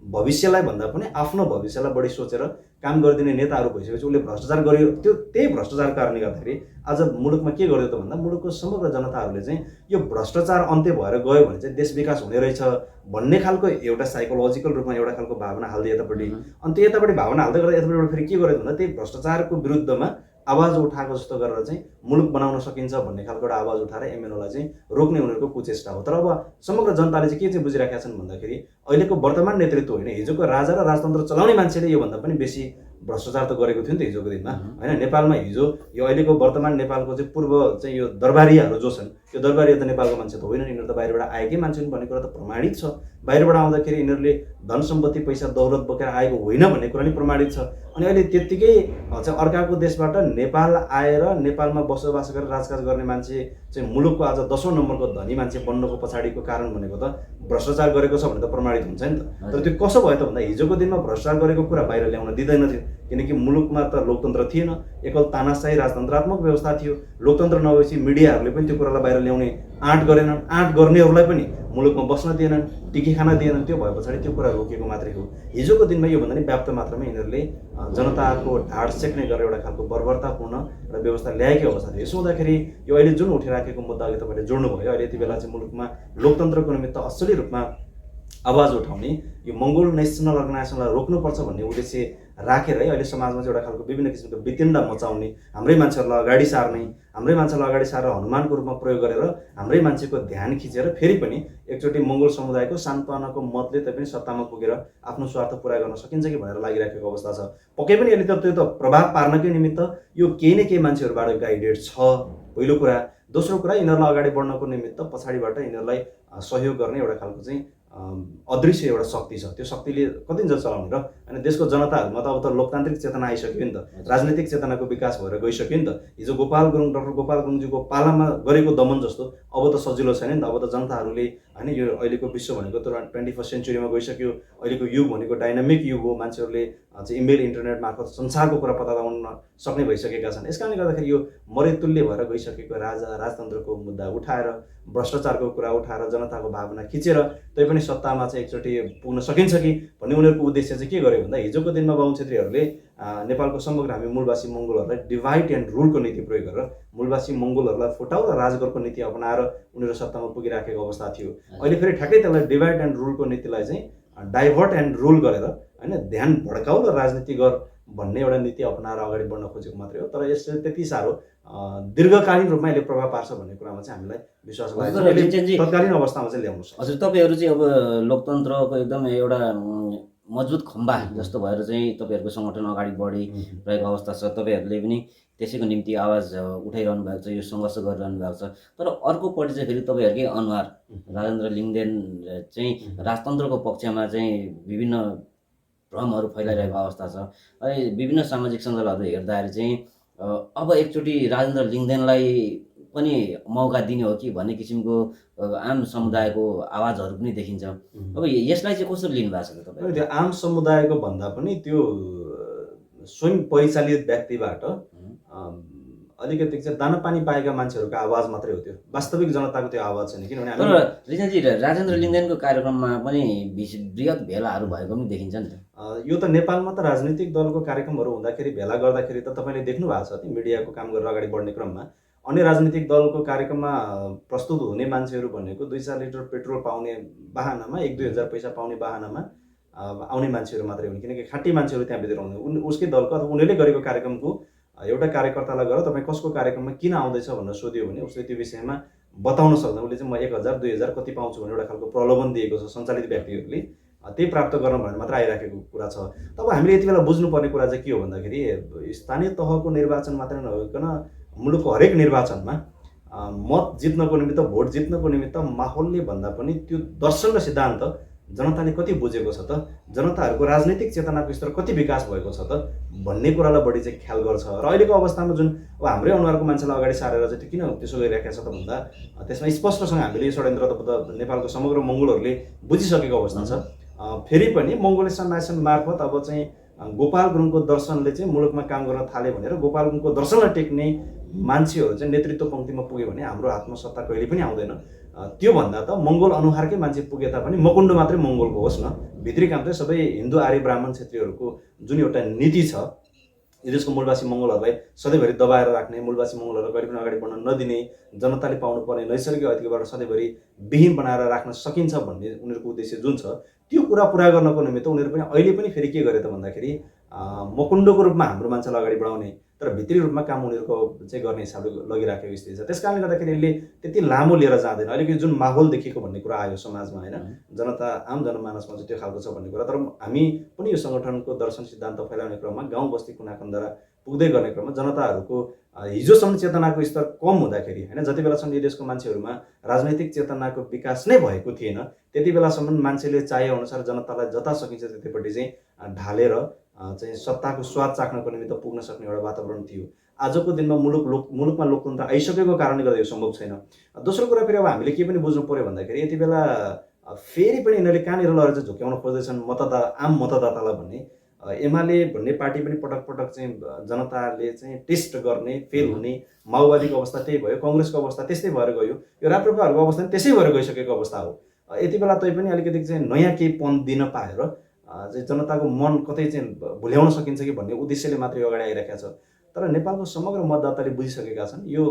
भविष्यलाई भन्दा पनि आफ्नो भविष्यलाई बढी सोचेर काम गरिदिने नेताहरू भइसकेपछि उसले भ्रष्टाचार गर्यो। त्यही भ्रष्टाचारको कारणले गर्दाखेरि आज मुलुकमा के गर्यो त भन्दा मुलुकको समग्र जनताहरूले चाहिँ यो भ्रष्टाचार अन्त्य भएर गयो भने चाहिँ देश विकास हुने रहेछ भन्ने खालको एउटा साइकोलोजिकल रूपमा एउटा खालको भावना हाल्दै यतापट्टि, अनि त्यो यतापट्टि भावना हाल्दै गर्दा यतापट्टि फेरि के गर्यो भन्दा त्यही भ्रष्टाचारको विरुद्धमा आवाज उठाएको जस्तो गरेर चाहिँ मुलुक बनाउन सकिन्छ भन्ने खालको एउटा आवाज उठाएर एमएनओलाई चाहिँ रोक्ने उनीहरूको कुचेष्टा हो। तर अब समग्र जनताले चाहिँ के चाहिँ बुझिराखेका छन् भन्दाखेरि अहिलेको वर्तमान नेतृत्व होइन, हिजोको राजा र राजतन्त्र चलाउने मान्छेले योभन्दा पनि बेसी भ्रष्टाचार त गरेको थियो नि त हिजोको दिनमा होइन। नेपालमा हिजो यो अहिलेको वर्तमान नेपालको चाहिँ पूर्व चाहिँ यो दरबारीहरू जो छन्, यो दरबारी त नेपालको मान्छे त होइन, यिनीहरू त बाहिरबाट आएकै मान्छे हुन् भन्ने कुरा त प्रमाणित छ। बाहिरबाट आउँदाखेरि यिनीहरूले धन सम्पत्ति पैसा दौलत बोकेर आएको होइन भन्ने कुरा नि प्रमाणित छ। अनि अहिले त्यत्तिकै चाहिँ अर्काको देशबाट नेपाल आएर नेपालमा बसोबास गरेर राजकाज गर्ने मान्छे चाहिँ मुलुकको आज 10औं नम्बरको धनी मान्छे बन्नको पछाडिको कारण भनेको त भ्रष्टाचार गरेको छ भने त प्रमाणित हुन्छ नि त। तर त्यो कसो भयो त भन्दा हिजोको दिनमा भ्रष्टाचार गरेको कुरा बाहिर ल्याउन दिँदैन थियो, किनकि मुलुकमा त लोकतन्त्र थिएन, एकल तानाशाही राजतन्त्रात्मक व्यवस्था थियो। लोकतन्त्र नभएपछि मिडियाहरूले पनि त्यो कुरालाई बाहिर ल्याउने आँट गरेनन्, आँट गर्नेहरूलाई पनि मुलुकमा बस्न दिएनन्, टिकी खान दिएनन्। त्यो भए पछाडि त्यो कुरा रोकिएको मात्रै हो। हिजोको दिनमा योभन्दा नि व्याप्त मात्रामा यिनीहरूले जनताको ढाड सेक्ने गरेर एउटा खालको बर्बरतापूर्ण एउटा व्यवस्था ल्याएकै अवस्था थियो। यसो हुँदाखेरि यो अहिले जुन उठिराखेको मुद्दा अघि तपाईँले जोड्नुभयो, अहिले यति बेला चाहिँ मुलुकमा लोकतन्त्रको निमित्त असली रूपमा आवाज उठाउने, यो मङ्गोल नेसनल अर्गनाइजेसनलाई रोक्नुपर्छ भन्ने उद्देश्य राखेर अहिले समाजमा चाहिँ एउटा खालको विभिन्न किसिमको वितण्डा मचाउने, हाम्रै मान्छेहरूलाई अगाडि सार्ने, हाम्रै मान्छेलाई अगाडि सारेर हनुमानको रूपमा प्रयोग गरेर हाम्रै मान्छेको ध्यान खिचेर फेरि पनि एकचोटि मङ्गोल समुदायको सान्त्वनाको मतले पनि सत्तामा पुगेर आफ्नो स्वार्थ पुरा गर्न सकिन्छ कि भनेर लागिराखेको अवस्था छ। पक्कै पनि यसले त त्यो त प्रभाव पार्नकै निमित्त यो केही न केही मान्छेहरूबाट गाइडेड छ, पहिलो कुरा। दोस्रो कुरा, यिनीहरूलाई अगाडि बढ्नको निमित्त पछाडिबाट यिनीहरूलाई सहयोग गर्ने एउटा खालको चाहिँ अदृश्य एउटा शक्ति छ। त्यो शक्तिले कतिन्जेल चलाउने र होइन, देशको जनताहरूमा त अब त लोकतान्त्रिक चेतना आइसक्यो नि त, राजनीतिक चेतनाको विकास भएर गइसक्यो नि त। हिजो डाक्टर गोपाल गुरुङज्यूको पालामा गरेको दमन जस्तो अब त सजिलो छैन नि त। अब त जनताहरूले होइन, यो अहिलेको विश्व भनेको त 21st सेन्चुरीमा गइसक्यो। अहिलेको युग भनेको डाइनामिक युग हो। मान्छेहरूले चाहिँ इमेल इन्टरनेट मार्फत संसारको कुरा पत्ता लगाउन सक्ने भइसकेका छन्। यस कारणले गर्दाखेरि यो मरेतुल्य भएर गइसकेको राजतन्त्रको मुद्दा उठाएर, भ्रष्टाचारको कुरा उठाएर, जनताको भावना खिचेर तै पनि सत्तामा चाहिँ एकचोटि पुग्न सकिन्छ कि भन्ने उनीहरूको उद्देश्य चाहिँ के गर्यो भन्दा, हिजोको दिनमा बाहुन छेत्रीहरूले नेपालको समग्र हामी मूलवासी मङ्गोलहरूलाई डिभाइड एन्ड रुलको नीति प्रयोग गरेर मूलवासी मङ्गोलहरूलाई फुटाउ र राजगरको नीति अपनाएर उनीहरू सत्तामा पुगिराखेको अवस्था थियो। अहिले फेरि ठ्याक्कै त्यसलाई डिभाइड एन्ड रुलको नीतिलाई चाहिँ डाइभर्ट एन्ड रुल गरेर होइन, ध्यान भड्काउ र राजनीति गर भन्ने एउटा नीति अपनाएर अगाडि बढ्न खोजेको मात्रै हो। तर यसले त्यति साह्रो दीर्घकालीन रूपमा यसले प्रभाव पार्छ भन्ने कुरामा चाहिँ हामीलाई विश्वास लाग्छ। तत्कालीन अवस्थामा चाहिँ ल्याउनु सक्छ। हजुर, तपाईँहरू चाहिँ अब लोकतन्त्रको एकदम एउटा मजबुत खम्बा जस्तो भएर चाहिँ तपाईँहरूको सङ्गठन अगाडि बढिरहेको अवस्था छ। तपाईँहरूले पनि त्यसैको निम्ति आवाज उठाइरहनु भएको छ, यो सङ्घर्ष गरिरहनु भएको छ। तर अर्कोपट्टि चाहिँ फेरि तपाईँहरूकै अनुहार राजेन्द्र लिङ्गदेन चाहिँ राजतन्त्रको पक्षमा चाहिँ विभिन्न भ्रमहरू फैलाइरहेको अवस्था छ। अनि विभिन्न सामाजिक सञ्जालहरू हेर्दाखेरि चाहिँ अब एकचोटि राजेन्द्र लिङ्गदेनलाई पनि मौका दिने हो कि भन्ने किसिमको आम समुदायको आवाजहरू पनि देखिन्छ। अब यसलाई चाहिँ कसरी लिनु भएको छ तपाईँ? त्यो आम समुदायको भन्दा पनि त्यो स्वयं परिचालित व्यक्तिबाट अलिकति चाहिँ दानापानी पाएका मान्छेहरूको आवाज मात्रै हो। त्यो वास्तविक जनताको त्यो आवाज छैन। किनभने तर रिजनजी राजेन्द्र लिङ्गदेनको कार्यक्रममा पनि बृहत भेलाहरू भएको पनि देखिन्छ नि त। यो त नेपालमा त राजनीतिक दलको कार्यक्रमहरू हुँदाखेरि भेला गर्दाखेरि त तपाईँले देख्नु भएको छ, मिडियाको काम गरेर अगाडि बढ्ने क्रममा अन्य राजनीतिक दलको कार्यक्रममा प्रस्तुत हुने मान्छेहरू भनेको 2-4 लिटर पेट्रोल पाउने बाहनामा, 1-2 हजार पैसा पाउने बाहनामा आउने मान्छेहरू मात्रै हुन्। किनकि खाँटी मान्छेहरू त्यहाँभित्र आउने उसकै दलको अथवा उनीहरूले गरेको कार्यक्रमको एउटा कार्यकर्तालाई गएर तपाईँ कसको कार्यक्रममा किन आउँदैछ भनेर सोध्यो भने उसले त्यो विषयमा बताउन सक्दैन। उसले चाहिँ म 1000-2000 कति पाउँछु भन्ने एउटा खालको प्रलोभन दिएको छ सञ्चालित व्यक्तिहरूले। त्यही प्राप्त गर्न भनेर मात्र आइराखेको कुरा छ। तब हामीले यति बेला बुझ्नुपर्ने कुरा चाहिँ के हो भन्दाखेरि, स्थानीय तहको निर्वाचन मात्रै नभइकन मुलुकको हरेक निर्वाचनमा मत जित्नको निमित्त, भोट जित्नको निमित्त माहौलले भन्दा पनि त्यो दर्शन र सिद्धान्त जनताले कति बुझेको छ त, जनताहरूको राजनीतिक चेतनाको स्तर कति विकास भएको छ त भन्ने कुरालाई बढी चाहिँ ख्याल गर्छ। र अहिलेको अवस्थामा जुन अब हाम्रै अनुहारको मान्छेलाई अगाडि सारेर चाहिँ त्यो किन त्यसो गरिराखेको छ त भन्दा, त्यसमा स्पष्टसँग हामीले यो षड्यन्त्र त नेपालको समग्र मङ्गोलहरूले बुझिसकेको अवस्था छ। फेरि पनि मङ्गोलिस्ट नेसन मार्फत अब चाहिँ गोपाल गुरुङको दर्शनले चाहिँ मुलुकमा काम गर्न थाले भनेर गोपाल गुरुङको दर्शनलाई टेक्ने मान्छेहरू चाहिँ नेतृत्व पङ्क्तिमा पुग्यो भने हाम्रो हातमा सत्ता कहिले पनि आउँदैन। त्योभन्दा त मङ्गोल अनुहारकै मान्छे पुगे तापनि मकुण्ड मात्रै मङ्गोलको होस् न, भित्री काम चाहिँ सबै हिन्दू आर्य ब्राह्मण क्षेत्रीहरूको जुन एउटा नीति छ, यो देशको मूलवासी मङ्गोलहरूलाई सधैँभरि दबाएर राख्ने, मूलवासी मङ्गोलहरूलाई कहिले पनि अगाडि बढ्न नदिने, जनताले पाउनुपर्ने नैसर्गिक अधिकारबाट सधैँभरि विहीन बनाएर राख्न सकिन्छ भन्ने उनीहरूको उद्देश्य जुन छ, त्यो कुरा पुरा गर्नको निमित्त उनीहरू पनि अहिले पनि फेरि के गरे त भन्दाखेरि मकुण्डको रूपमा हाम्रो मान्छेलाई अगाडि बढाउने तर भित्री रूपमा काम उनीहरूको चाहिँ गर्ने हिसाबले लगिराखेको स्थिति छ। त्यस कारणले गर्दाखेरि यसले त्यति लामो लिएर जाँदैन। अहिलेको जुन माहौल देखेको भन्ने कुरा आयो समाजमा होइन, जनता आम जनमानसमा चाहिँ त्यो खालको छ भन्ने कुरा। तर हामी पनि यो सङ्गठनको दर्शन सिद्धान्त फैलाउने क्रममा गाउँ बस्ती कुना कन्दरा पुग्दै गर्ने क्रममा जनताहरूको हिजोसम्म चेतनाको स्तर कम हुँदाखेरि होइन, जति बेलासम्म यो देशको मान्छेहरूमा राजनैतिक चेतनाको विकास नै भएको थिएन त्यति बेलासम्म मान्छेले चाहेअनुसार जनतालाई जता सकिन्छ त्यतिपट्टि चाहिँ ढालेर चाहिँ सत्ताको स्वाद चाख्नको निमित्त पुग्न सक्ने एउटा वातावरण थियो। आजको दिनमा मुलुकमा लोकतन्त्र आइसकेको कारणले गर्दा यो सम्भव छैन। दोस्रो कुरा फेरि अब हामीले के पनि बुझ्नु पर्यो भन्दाखेरि यति बेला फेरि पनि यिनीहरूले कहाँनिर लगेर चाहिँ झुक्याउन खोज्दैछन् आम मतदातालाई भन्ने एमाले भन्ने पार्टी पनि पटक पटक चाहिँ जनताले चाहिँ टेस्ट गर्ने फेल हुने, माओवादीको अवस्था त्यही भयो, कङ्ग्रेसको अवस्था त्यस्तै भएर गयो, यो राप्रपाहरूको अवस्था पनि त्यसै भएर गइसकेको अवस्था हो। यति बेला तै पनि अलिकति चाहिँ नयाँ केही पन दिन पाएर चाहिँ जनताको मन कतै चाहिँ भुल्याउन सकिन्छ कि भन्ने उद्देश्यले मात्रै अगाडि आइरहेको छ। तर नेपालको समग्र मतदाताले बुझिसकेका छन् यो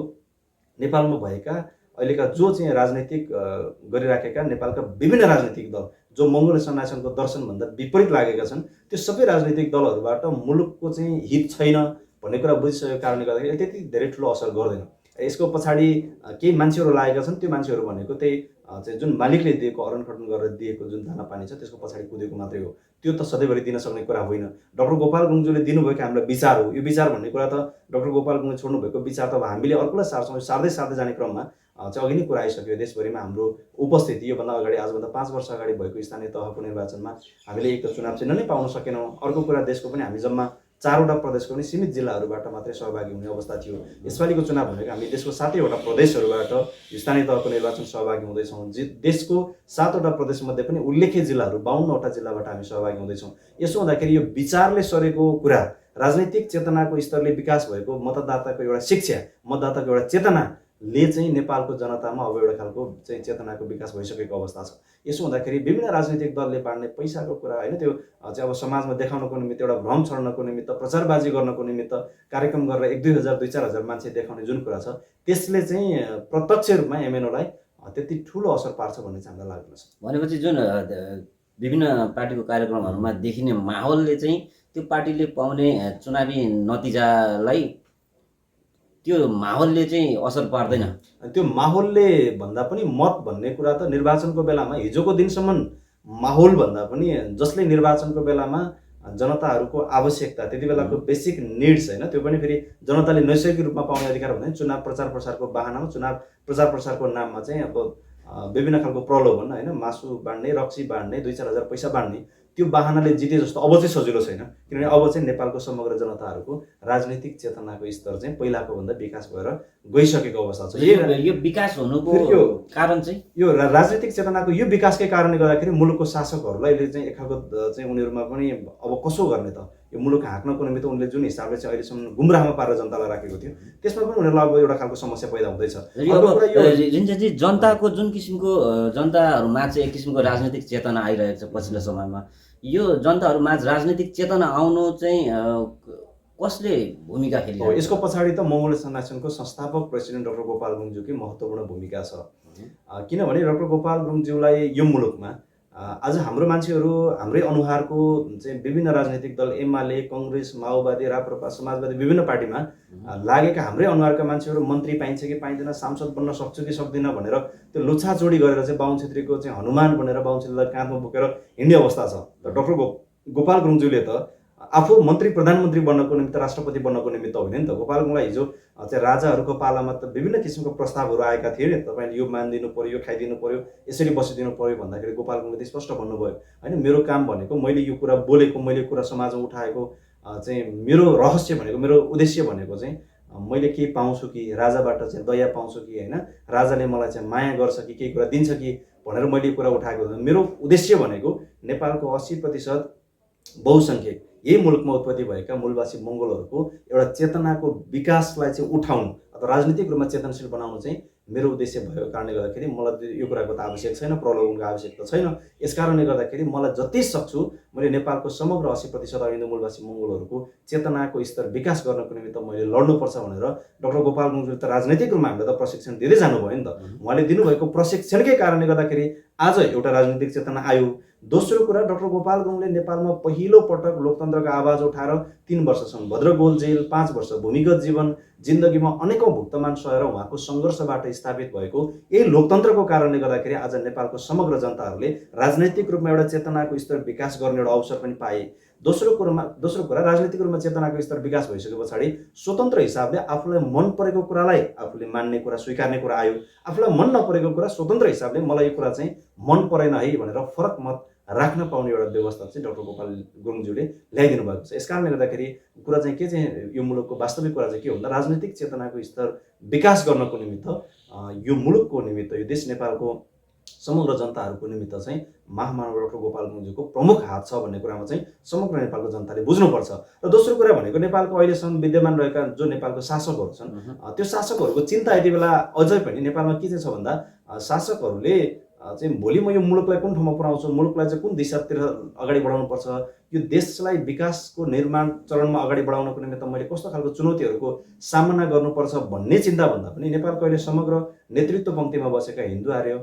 नेपालमा भएका अहिलेका जो चाहिँ राजनीतिक गरिराखेका नेपालका विभिन्न राजनीतिक दल जो मङ्गोल इन्टरनेसनलको दर्शनभन्दा विपरीत लागेका छन् त्यो सबै राजनीतिक दलहरूबाट मुलुकको चाहिँ हित छैन भन्ने कुरा बुझिसकेको कारणले गर्दाखेरि त्यति धेरै ठुलो असर गर्दैन। यसको पछाडि केही मान्छेहरू लागेका छन्, त्यो मान्छेहरू भनेको त्यही चाहिँ जुन मालिकले दिएको अरन खटन गरेर दिएको जुन दाना पानी छ त्यसको पछाडि कुदेको मात्रै हो। त्यो त सधैँभरि दिन सक्ने कुरा होइन। डाक्टर गोपाल गुरुङज्यूले दिनुभएको हामीलाई विचार हो। यो विचार भन्ने कुरा त डाक्टर गोपाल गुरुङले छोड्नुभएको विचार त अब हामीले अर्कोलाई सार्दै सार्दै जाने क्रममा चाहिँ अघि नै कुरा आइसक्यो। देशभरिमा हाम्रो उपस्थिति योभन्दा अगाडि आजभन्दा 5 वर्ष अगाडि भएको स्थानीय तहको निर्वाचनमा हामीले एक त चुनाव चिन्ह नै पाउन सकेनौँ। अर्को कुरा देशको पनि हामी जम्मा 4वटा प्रदेशको पनि सीमित जिल्लाहरूबाट मात्रै सहभागी हुने अवस्था थियो। यसपालिको चुनाव भनेको हामी देशको 7वटा प्रदेशहरूबाट स्थानीय तहको निर्वाचन सहभागी हुँदैछौँ। देशको 7वटा प्रदेशमध्ये पनि उल्लेख्य जिल्लाहरू 52वटा जिल्लाबाट हामी सहभागी हुँदैछौँ। यसो हुँदाखेरि यो विचारले सरेको कुरा, राजनीतिक चेतनाको स्तरले विकास भएको मतदाताको एउटा शिक्षा, मतदाताको एउटा चेतनाले चाहिँ नेपालको जनतामा अब एउटा खालको चाहिँ चेतनाको विकास भइसकेको अवस्था छ। यसो हुँदाखेरि विभिन्न राजनीतिक दलले बाँड्ने पैसाको कुरा होइन, त्यो चाहिँ अब समाजमा देखाउनको निमित्त, एउटा भ्रम छर्नको निमित्त, प्रचारबाजी गर्नको निमित्त कार्यक्रम गरेर 1-2 हजार 2-4 हजार मान्छे देखाउने जुन कुरा छ त्यसले चाहिँ प्रत्यक्ष रूपमा एमएनओलाई त्यति ठुलो असर पार्छ भन्ने चाहिँ हामीलाई लाग्दैन। भनेपछि जुन विभिन्न पार्टीको कार्यक्रमहरूमा देखिने माहौलले चाहिँ त्यो पार्टीले पाउने चुनावी नतिजालाई त्यो माहौलले चाहिँ असर पार्दैन। त्यो माहौलले भन्दा पनि मत भन्ने कुरा त निर्वाचनको बेलामा हिजोको दिनसम्म माहौल भन्दा पनि जसले निर्वाचनको बेलामा जनताहरूको आवश्यकता, त्यति बेलाको बेसिक निड्स होइन, त्यो पनि फेरि जनताले नैसर्गिक रूपमा पाउने अधिकार भन्दा चुनाव प्रचार प्रसारको बहानामा, चुनाव प्रचार प्रसारको नाममा चाहिँ अब विभिन्न खालको प्रलोभन होइन, मासु बाँड्ने, रक्सी बाँड्ने, 2-4 हजार पैसा बाँड्ने, त्यो बाहनाले जिते जस्तो अब चाहिँ सजिलो छैन। किनभने अब चाहिँ नेपालको समग्र जनताहरूको राजनीतिक चेतनाको स्तर चाहिँ पहिलाको भन्दा विकास भएर गइसकेको अवस्था छ। यो विकास हुनुको कारण चाहिँ यो राजनीतिक चेतनाको यो विकासकै कारणले गर्दाखेरि मुलुकको शासकहरूलाई चाहिँ एक खालको चाहिँ उनीहरूमा पनि अब कसो गर्ने त, यो मुलुक हाँक्नको निमित्त उनले जुन हिसाबले चाहिँ अहिलेसम्म गुमराहमा पारेर जनतालाई राखेको थियो त्यसमा पनि उनीहरूलाई अब एउटा खालको समस्या पैदा हुँदैछ। रिन्जेजी, जनताको जुन किसिमको जनताहरूमा चाहिँ एक किसिमको राजनीतिक चेतना आइरहेको छ पछिल्लो समयमा, यो जनताहरूमा राजनीतिक चेतना आउनु चाहिँ कसले भूमिका खेलिरहेको छ? यसको पछाडि त मङ्गोल इन्टरनेसनलको संस्थापक प्रेसिडेन्ट डाक्टर गोपाल गुरुङज्यूकै महत्त्वपूर्ण भूमिका छ। किनभने डाक्टर गोपाल गुरुङज्यूलाई यो मुलुकमा आज हाम्रो मान्छेहरू, हाम्रै अनुहारको चाहिँ विभिन्न राजनीतिक दल, एमाले, कङ्ग्रेस, माओवादी, राप्रपा, समाजवादी, विभिन्न पार्टीमा लागेका हाम्रै अनुहारका मान्छेहरू मन्त्री पाइन्छ कि पाइँदैन, सांसद बन्न सक्छु कि सक्दिनँ भनेर त्यो लुछाचोडी गरेर चाहिँ बाहुन छेत्रीको चाहिँ हनुमान बनेर बाहुन छेत्रीलाई काँधमा बोकेर हिँड्ने अवस्था छ। डाक्टर गोपाल गुरुङज्यूले त आफू मन्त्री प्रधानमन्त्री बन्नको निमित्त, राष्ट्रपति बन्नको निमित्त होइन नि त। गोपाल गुरुङलाई हिजो चाहिँ राजाहरूको पालामा त विभिन्न किसिमको प्रस्तावहरू आएका थिए नि, तपाईँले यो मानिदिनु पर्यो, यो खाइदिनु पर्यो, यसरी बसिदिनु पर्यो भन्दाखेरि गोपाल गुरुङले स्पष्ट भन्नुभयो होइन, मेरो काम भनेको मैले यो कुरा बोलेको, मैले कुरा समाजमा उठाएको चाहिँ मेरो रहस्य भनेको, मेरो उद्देश्य भनेको चाहिँ मैले केही पाउँछु कि, राजाबाट चाहिँ दया पाउँछु कि होइन, राजाले मलाई चाहिँ माया गर्छ कि, केही कुरा दिन्छ कि भनेर मैले यो कुरा उठाएको। मेरो उद्देश्य भनेको नेपालको 80% बहुसङ्ख्यक यही मुलुकमा उत्पत्ति भएका मूलवासी मङ्गोलहरूको एउटा चेतनाको विकासलाई चाहिँ उठाउनु अथवा राजनीतिक रूपमा चेतनशील बनाउनु चाहिँ मेरो उद्देश्य भएको कारणले गर्दाखेरि मलाई यो कुराको त आवश्यक छैन, प्रलोभनको आवश्यकता छैन। यस कारणले गर्दाखेरि मलाई जति सक्छु मैले नेपालको समग्र 80% अहिन्दू मूलवासी मङ्गोलहरूको चेतनाको स्तर विकास गर्नको निमित्त मैले लड्नुपर्छ भनेर डाक्टर गोपाल गुरुङले त राजनीतिक रूपमा हामीलाई त प्रशिक्षण दिँदै जानुभयो नि त। उहाँले दिनुभएको प्रशिक्षणकै कारणले गर्दाखेरि आज एउटा राजनीतिक चेतना आयो। दोस्रो कुरा, डाक्टर गोपाल गुरुङले नेपालमा पहिलो पटक लोकतन्त्रको आवाज उठाएर 3 वर्षसम्म भद्रगोल जेल, 5 वर्ष भूमिगत जीवन, जिन्दगीमा अनेकौं भुक्तमान सहेर उहाँको सङ्घर्षबाट स्थापित भएको यही लोकतन्त्रको कारणले गर्दाखेरि आज नेपालको समग्र जनताहरूले राजनैतिक रूपमा एउटा चेतनाको स्तर विकास गर्ने एउटा अवसर पनि पाए। दोस्रो कुरा राजनीतिक रूपमा चेतनाको स्तर विकास भइसके पछाडि स्वतन्त्र हिसाबले आफूलाई मन परेको कुरालाई आफूले मान्ने कुरा, स्वीकार्ने कुरा आयो। आफूलाई मन नपरेको कुरा स्वतन्त्र हिसाबले मलाई यो कुरा चाहिँ मन परेन है भनेर फरक मत राख्न पाउने एउटा व्यवस्था चाहिँ डाक्टर गोपाल गुरुङज्यूले ल्याइदिनु भएको छ। यसकारणले गर्दाखेरि कुरा चाहिँ के चाहिँ यो मुलुकको वास्तविक कुरा चाहिँ के भन्दा राजनीतिक चेतनाको स्तर विकास गर्नको निमित्त यो मुलुकको निमित्त, यो देश नेपालको समग्र जनताहरूको निमित्त चाहिँ महामानव डाक्टर गोपाल गुरुङज्यूको प्रमुख हात छ भन्ने कुरामा चाहिँ समग्र नेपालको जनताले बुझ्नुपर्छ। र दोस्रो कुरा भनेको नेपालको अहिलेसम्म विद्यमान रहेका जो नेपालको शासकहरू छन् त्यो शासकहरूको चिन्ता यति बेला अझै पनि नेपालमा के चाहिँ छ भन्दा शासकहरूले चाहिँ भोलि म यो मुलुकलाई कुन ठाउँमा पुर्याउँछु, मुलुकलाई चाहिँ कुन दिशातिर अगाडि बढाउनुपर्छ, यो देशलाई विकासको निर्माण चरणमा अगाडि बढाउनको निमित्त मैले कस्तो खालको चुनौतीहरूको सामना गर्नुपर्छ भन्ने चिन्ताभन्दा पनि नेपालको अहिले समग्र नेतृत्व पङ्क्तिमा बसेका हिन्दू आर्य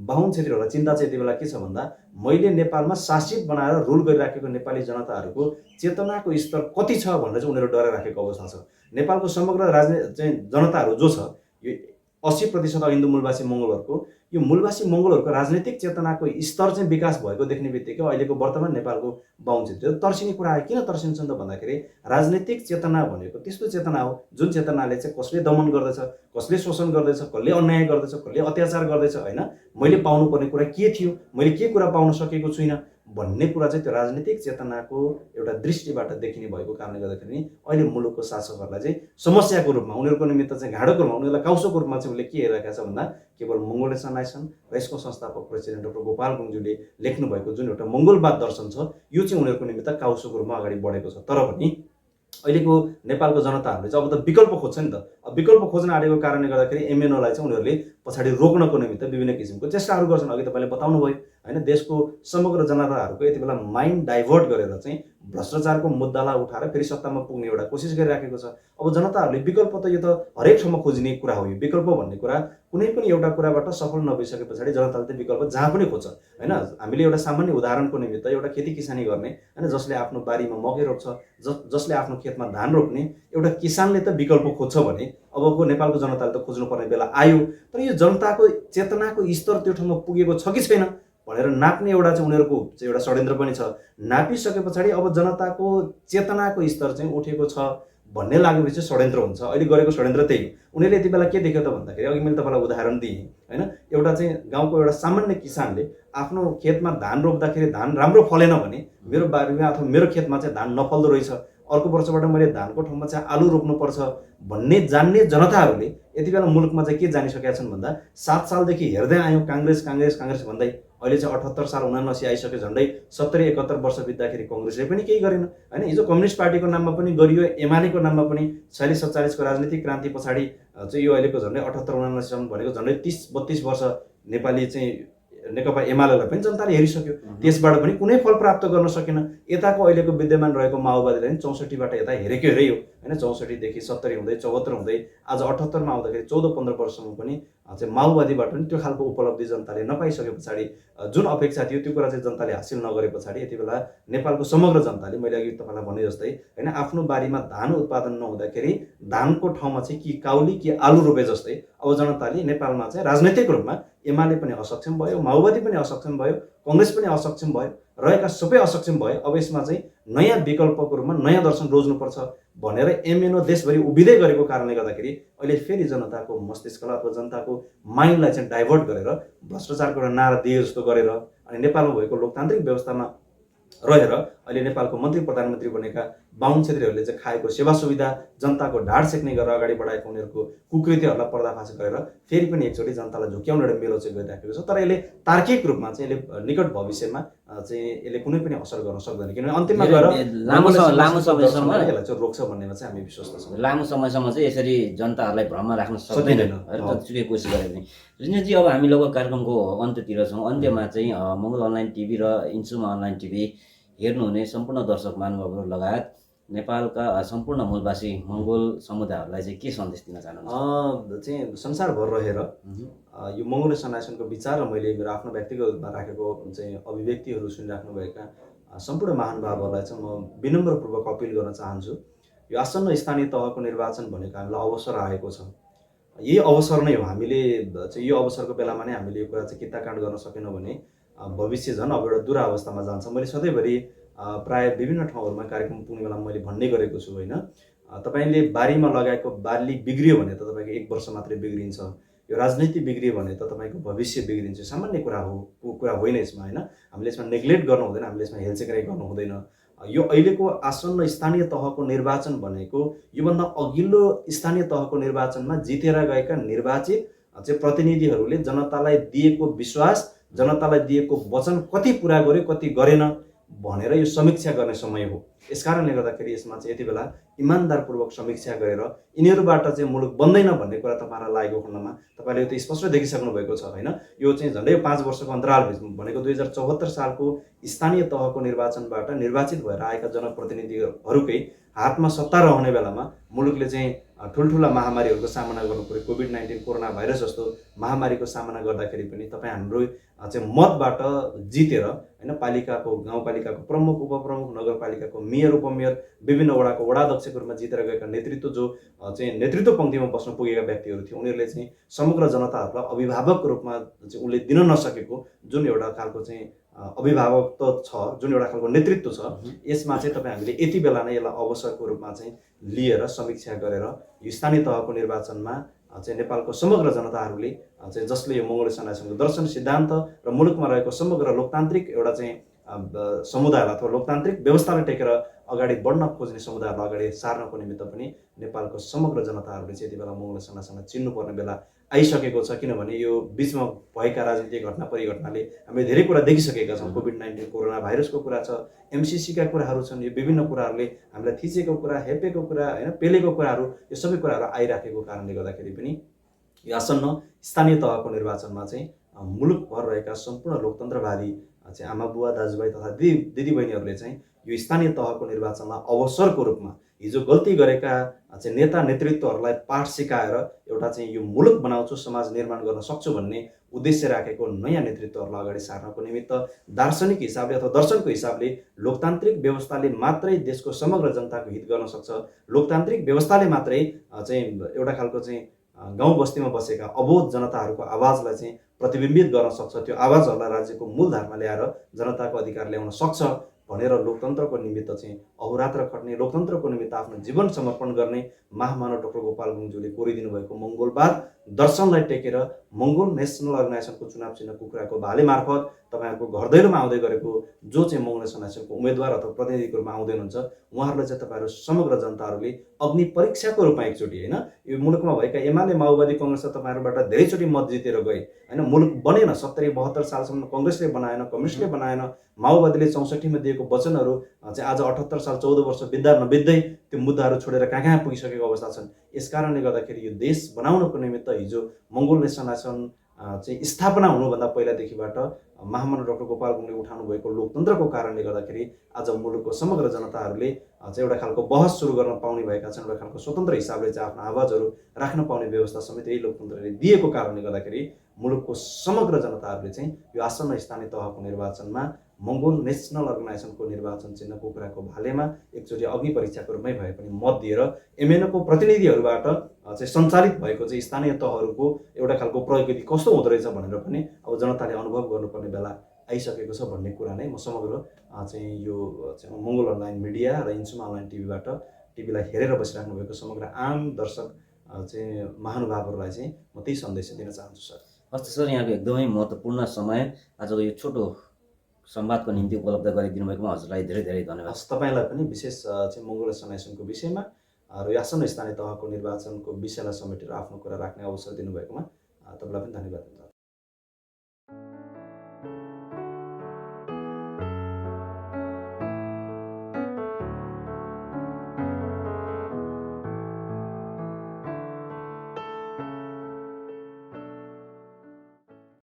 बाहुन क्षेत्रीहरूलाई चिन्ता चाहिँ यति बेला के छ भन्दा मैले नेपालमा शासित बनाएर रुल गरिराखेको नेपाली जनताहरूको चेतनाको स्तर कति छ भनेर चाहिँ उनीहरू डराइराखेको अवस्था छ। नेपालको समग्र चाहिँ जनताहरू जो छ यो 80% हिन्दू मूलवासी मङ्गोलहरूको, यो मूलवासी मङ्गोलहरूको राजनीतिक चेतनाको स्तर चाहिँ विकास भएको देख्ने बित्तिकै अहिलेको वर्तमान नेपालको बाहुन क्षेत्र तर्सिने कुरा आयो। किन तर्सिन्छन् त भन्दाखेरि राजनीतिक चेतना भनेको त्यस्तो चेतना हो जुन चेतनाले चाहिँ कसले दमन गर्दैछ, कसले शोषण गर्दैछ, कसले अन्याय गर्दैछ, कसले अत्याचार गर्दैछ, होइन मैले पाउनुपर्ने कुरा के थियो, मैले के कुरा पाउन सकेको छुइनँ भन्ने कुरा चाहिँ त्यो राजनीतिक चेतनाको एउटा दृष्टिबाट देखिने भएको कारणले गर्दाखेरि अहिले मुलुकको शासकहरूलाई चाहिँ समस्याको रूपमा, उनीहरूको निमित्त चाहिँ घाँडोको रूपमा, उनीहरूलाई काउसोको रूपमा चाहिँ उसले के हेरिरहेका छ भन्दा केवल मङ्गोल नेसन आइसन र यसको संस्थापक प्रेसिडेन्ट डाक्टर गोपाल गुरुङज्यूले लेख्नु भएको जुन एउटा मङ्गोलवाद दर्शन छ यो चाहिँ उनीहरूको निमित्त काउसोको रूपमा अगाडि बढेको छ। तर पनि अहिलेको नेपालको जनताहरूले चाहिँ अब त विकल्प खोज्छ नि त। अब विकल्प खोज्न आँटेको कारणले गर्दाखेरि एमएनओलाई चाहिँ उनीहरूले पछाडि रोक्नको निमित्त विभिन्न किसिमको चेष्टाहरू गर्छन्। अघि तपाईँले बताउनु भयो होइन, देशको समग्र जनताहरूको यति बेला माइन्ड डाइभर्ट गरेर चाहिँ भ्रष्टाचारको मुद्दालाई उठाएर फेरि सत्तामा पुग्ने एउटा कोसिस गरिराखेको छ। अब जनताहरूले विकल्प त यो त हरेक ठाउँमा खोज्ने कुरा हो। यो विकल्प भन्ने कुरा कुनै पनि एउटा कुराबाट सफल नभइसके पछाडि जनताले त विकल्प जहाँ पनि खोज्छ होइन। हामीले एउटा सामान्य उदाहरणको निमित्त एउटा खेती किसानी गर्ने होइन, जसले आफ्नो बारीमा मकै रोप्छ, जसले आफ्नो खेतमा धान रोप्ने एउटा किसानले त विकल्प खोज्छ भने अबको नेपालको जनताले त खोज्नुपर्ने बेला आयो। तर यो जनताको चेतनाको स्तर त्यो ठाउँमा पुगेको छ कि छैन भनेर नाप्ने एउटा चाहिँ उनीहरूको चाहिँ एउटा षड्यन्त्र पनि छ। नापिसके पछाडि अब जनताको चेतनाको स्तर चाहिँ उठेको छ भन्ने लागेपछि षड्यन्त्र हुन्छ। अहिले गरेको षड्यन्त्र त्यही हो। उनीहरूले यति बेला के देख्यो त भन्दाखेरि अघि मैले तपाईँलाई उदाहरण दिएँ होइन, एउटा चाहिँ गाउँको एउटा सामान्य किसानले आफ्नो खेतमा धान रोप्दाखेरि धान राम्रो फलेन भने मेरो बारीमा अथवा मेरो खेतमा चाहिँ धान नफल्दो रहेछ, अर्को वर्षबाट मैले धानको ठाउँमा चाहिँ आलु रोप्नुपर्छ भन्ने जान्ने जनताहरूले यति बेला मुलुकमा चाहिँ के जानिसकेका छन् भन्दा 7 सालदेखि हेर्दै आयौँ काङ्ग्रेस काङ्ग्रेस काङ्ग्रेस भन्दै अहिले चाहिँ 78 साल 79 आइसक्यो, झन्डै 70-71 वर्ष बित्दाखेरि कङ्ग्रेसले पनि केही गरेन होइन। हिजो कम्युनिस्ट पार्टीको नाममा पनि गरियो, एमालेको नाममा पनि 46-47 को राजनीतिक क्रान्ति पछाडि चाहिँ यो अहिलेको झन्डै 78-79 सम्म भनेको झन्डै 30-32 वर्ष नेपाली चाहिँ नेकपा एमालेलाई पनि जनताले हेरिसक्यो, त्यसबाट पनि कुनै फल प्राप्त गर्न सकेन। यताको अहिलेको विद्यमान रहेको माओवादीले पनि 64बाट यता हेरेकै हेरै हो होइन, 64 देखि 70 हुँदै 74 हुँदै आज 78 मा आउँदाखेरि 14-15 वर्षसम्म पनि चाहिँ माओवादीबाट पनि त्यो खालको उपलब्धि जनताले नपाइसके पछाडि जुन अपेक्षा थियो त्यो कुरा चाहिँ जनताले हासिल नगरे पछाडि यति बेला नेपालको समग्र जनताले मैले अघि तपाईँलाई भने जस्तै होइन आफ्नो बारीमा धान उत्पादन नहुँदाखेरि धानको ठाउँमा चाहिँ कि काउली कि आलु रोपे जस्तै अब जनताले नेपालमा चाहिँ राजनैतिक रूपमा एमाले पनि असक्षम भयो, माओवादी पनि असक्षम भयो, कङ्ग्रेस पनि असक्षम भयो, रहेका सबै असक्षम भयो। अब यसमा चाहिँ नयाँ विकल्पको रूपमा नयाँ दर्शन रोज्नुपर्छ भनेर एमएनओ देशभरि उभिँदै गरेको कारणले गर्दाखेरि अहिले फेरि जनताको मस्तिष्कलाई अथवा जनताको माइन्डलाई चाहिँ डाइभर्ट गरेर भ्रष्टाचारको एउटा नारा दिए जस्तो गरेर अनि नेपालमा भएको लोकतान्त्रिक व्यवस्थामा रहेर अहिले नेपालको मन्त्री प्रधानमन्त्री बनेका बाहुन क्षेत्रीहरूले चाहिँ खाएको सेवा सुविधा जनताको ढाड सेक्ने गरेर अगाडि बढाएको उनीहरूको कुकृत्यहरूलाई पर्दाफास गरेर फेरि पनि एकचोटि जनतालाई झुक्याउने एउटा मेलो चाहिँ गरिराखेको छ। तर यसले तार्किक रूपमा चाहिँ यसले निकट भविष्यमा चाहिँ यसले कुनै पनि असर गर्न सक्दैन, किनभने अन्तिममा गएर लामो समयसम्म यसलाई चाहिँ रोक्छ भन्नेमा चाहिँ हामी विश्वास छौँ। लामो समयसम्म चाहिँ यसरी जनताहरूलाई भ्रममा राख्न सक्दैन जतिसुकै कोसिस गरे पनि। रजनीजी, अब हामी लगभग कार्यक्रमको अन्त्यतिर छौँ। अन्त्यमा चाहिँ मङ्गल अनलाइन टिभी र इन्सुमा अनलाइन टिभी हेर्नुहुने सम्पूर्ण दर्शक महानुभावहरू लगायत नेपालका सम्पूर्ण मूलवासी मङ्गोल समुदायहरूलाई चाहिँ के सन्देश दिन चाहनुहुन्छ? चाहिँ संसारभर रहेर यो मङ्गोल नेसन आइसनको विचार र मैले मेरो आफ्नो व्यक्तिगत रूपमा राखेको चाहिँ अभिव्यक्तिहरू सुनिराख्नुभएका सम्पूर्ण महानुभावहरूलाई चाहिँ म विनम्रपूर्वक अपिल गर्न चाहन्छु। यो आसन्न स्थानीय तहको निर्वाचन भनेको हामीलाई अवसर आएको छ, यही अवसर नै हो। हामीले चाहिँ यो अवसरको बेलामा नै हामीले यो कुरा चाहिँ किताकाण्ड गर्न सकेनौँ भने भविष्य झन् अब एउटा दुरावस्थामा जान्छ। मैले सधैँभरि प्राय विभिन्न ठाउँहरूमा कार्यक्रम पुग्ने बेला मैले भन्ने गरेको छु होइन, तपाईँले बारीमा लगाएको बाली बिग्रियो भने त तपाईँको 1 वर्ष मात्रै बिग्रिन्छ, यो राजनीति बिग्रियो भने त तपाईँको भविष्य बिग्रिन्छ। सामान्य कुरा होइन यसमा होइन। हामीले यसमा नेग्लेक्ट गर्नु हुँदैन, हामीले यसमा हेलचेक्राइ गर्नु हुँदैन। यो अहिलेको आसन्न स्थानीय तहको निर्वाचन भनेको योभन्दा अघिल्लो स्थानीय तहको निर्वाचनमा जितेर गएका निर्वाचित चाहिँ प्रतिनिधिहरूले जनतालाई दिएको विश्वास, जनतालाई दिएको वचन कति पुरा गर्यो कति गरेन भनेर यो समीक्षा गर्ने समय हो। यसकारणले गर्दाखेरि यसमा चाहिँ यति बेला इमान्दारपूर्वक समीक्षा गरेर यिनीहरूबाट चाहिँ मुलुक बन्दैन भन्ने कुरा तपाईँहरूलाई लागेको खण्डमा तपाईँले यो त स्पष्ट देखिसक्नु भएको छ होइन। यो चाहिँ झन्डै 5 वर्षको अन्तराल भनेको 2074 सालको स्थानीय तहको निर्वाचनबाट निर्वाचित भएर आएका जनप्रतिनिधिहरूकै हातमा सत्ता रहने बेलामा मुलुकले चाहिँ ठुल्ठुला महामारीहरूको सामना गर्नु पर्यो। कोभिड-19 कोरोना भाइरस जस्तो महामारीको सामना गर्दाखेरि पनि तपाईँ हाम्रो चाहिँ मतबाट जितेर होइन पालिकाको गाउँपालिकाको प्रमुख उपप्रमुख नगरपालिकाको मेयर उपमेयर विभिन्न वडाको वडाध्यक्षको रूपमा जितेर गएका नेतृत्व जो चाहिँ नेतृत्व पङ्क्तिमा बस्न पुगेका व्यक्तिहरू थिए उनीहरूले चाहिँ समग्र जनताहरूलाई अभिभावकको रूपमा चाहिँ उसले दिन नसकेको जुन एउटा खालको चाहिँ अभिभावकत्व छ, जुन एउटा खालको नेतृत्व छ, यसमा चाहिँ तपाईँ हामीले यति बेला नै यसलाई अवसरको रूपमा चाहिँ लिएर समीक्षा गरेर यो स्थानीय तहको निर्वाचनमा चाहिँ नेपालको समग्र जनताहरूले चाहिँ जसले यो मङ्गोलिया सङ्घको दर्शन सिद्धान्त र मुलुकमा रहेको समग्र लोकतान्त्रिक एउटा चाहिँ समुदायलाई अथवा लोकतान्त्रिक व्यवस्थालाई टेकेर अगाडि बढ्न खोज्ने समुदायहरूलाई अगाडि सार्नको निमित्त पनि नेपालको समग्र जनताहरूले चाहिँ यति बेला मङ्गोलिया सङ्घसँग चिन्नुपर्ने बेला आइसकेको छ। किनभने यो बिचमा भएका राजनीतिक घटना परिघटनाले हामीले धेरै कुरा देखिसकेका छौँ। कोभिड-19 कोरोना भाइरसको कुरा छ, एमसिसीका कुराहरू छन्, यो विभिन्न कुराहरूले हामीलाई थिचेको कुरा, हेपेको कुरा होइन, पेलेको कुराहरू, यो सबै कुराहरू आइराखेको कारणले गर्दाखेरि पनि यो आसन्न स्थानीय तहको निर्वाचनमा चाहिँ मुलुकभर रहेका सम्पूर्ण लोकतन्त्रवादी चाहिँ आमा बुवा दाजुभाइ तथा दिदीबहिनीहरूले चाहिँ यो स्थानीय तहको निर्वाचनलाई अवसरको रूपमा हिजो गल्ती गरेका चाहिँ नेता नेतृत्वहरूलाई पाठ सिकाएर एउटा चाहिँ यो मुलुक बनाउँछु, समाज निर्माण गर्न सक्छु भन्ने उद्देश्य राखेको नयाँ नेतृत्वहरूलाई अगाडि सार्नको निमित्त दार्शनिक हिसाबले अथवा दर्शनको हिसाबले लोकतान्त्रिक व्यवस्थाले मात्रै देशको समग्र जनताको हित गर्न सक्छ, लोकतान्त्रिक व्यवस्थाले मात्रै चाहिँ एउटा खालको चाहिँ गाउँ बस्तीमा बसेका अबोध जनताहरूको आवाजलाई चाहिँ प्रतिबिम्बित गर्न सक्छ, त्यो आवाजहरूलाई राज्यको मूलधारमा ल्याएर जनताको अधिकार ल्याउन सक्छ भनेर लोकतन्त्रको निमित्त चाहिँ अहोरात्र खट्ने, लोकतन्त्रको निमित्त आफ्नो जीवन समर्पण गर्ने महामानव डाक्टर गोपाल गुरुङज्यूले कोरिदिनु भएको मङ्गोलवाद दर्शनलाई टेकेर मङ्गोल नेसनल अर्गनाइजेसनको चुनाव चिन्ह कुखुराको भाले मार्फत तपाईँहरूको घर दैलोमा आउँदै गरेको जो चाहिँ मङ्गोल नेसनल अर्गनाइजेसनको उम्मेदवार अथवा प्रतिनिधिको रूपमा आउँदै हुनुहुन्छ उहाँहरूलाई चाहिँ तपाईँहरू समग्र जनताहरूले अग्नि परीक्षाको रूपमा एकचोटि होइन यो मुलुकमा भएका एमाले माओवादी कङ्ग्रेसले तपाईँहरूबाट धेरैचोटि मत जितेर गए होइन, मुलुक बनेन। 70-72 सालसम्म कङ्ग्रेसले बनाएन, कम्युनिस्टले बनाएन, माओवादीले 64मा दिएको वचनहरू चाहिँ आज 78 साल 14 वर्ष बित्दा नबित्दै त्यो मुद्दाहरू छोडेर कहाँ कहाँ पुगिसकेको अवस्था छन्। यसकारणले गर्दाखेरि यो देश बनाउनको निमित्त हिजो मङ्गोल नेसनल अर्गनाइजेसन चाहिँ स्थापना हुनुभन्दा पहिलादेखिबाट महामानव डाक्टर गोपाल गुरुङले उठाउनु भएको लोकतन्त्रको कारणले गर्दाखेरि आज मुलुकको समग्र जनताहरूले चाहिँ एउटा खालको बहस सुरु गर्न पाउने भएका छन्, एउटा खालको स्वतन्त्र हिसाबले चाहिँ आफ्नो आवाजहरू राख्न पाउने व्यवस्था समेत यही लोकतन्त्रले दिएको कारणले गर्दाखेरि मुलुकको समग्र जनताहरूले चाहिँ यो आसन्न स्थानीय तहको निर्वाचनमा मङ्गोल नेसनल अर्गनाइजेसनको निर्वाचन चिन्ह कुखुराको भालेमा एकचोटि अग्नि परीक्षाको रूपमै भए पनि मत दिएर एमएनओको प्रतिनिधिहरूबाट चाहिँ सञ्चालित भएको चाहिँ स्थानीय तहहरूको एउटा खालको प्रगति कस्तो हुँदो रहेछ भनेर पनि अब जनताले अनुभव गर्नुपर्ने बेला आइसकेको छ भन्ने कुरा नै म समग्र चाहिँ यो चाहिँ मङ्गोल अनलाइन मिडिया र इन्सुमा अनलाइन टिभीबाट टिभीलाई हेरेर बसिराख्नु भएको समग्र आम दर्शक चाहिँ महानुभावहरूलाई चाहिँ म त्यही सन्देश दिन चाहन्छु सर। हस् सर, यहाँको एकदमै महत्त्वपूर्ण समय आजको यो छोटो संवादको निम्ति उपलब्ध गरिदिनु भएकोमा हजुरलाई धेरै धेरै धन्यवाद। हस्, तपाईँलाई पनि विशेष चाहिँ मङ्गोल अर्गनाइजेसनको विषयमा र यो आसन्न स्थानीय तहको निर्वाचनको विषयलाई समेटेर आफ्नो कुरा राख्ने अवसर दिनुभएकोमा तपाईँलाई पनि धन्यवाद।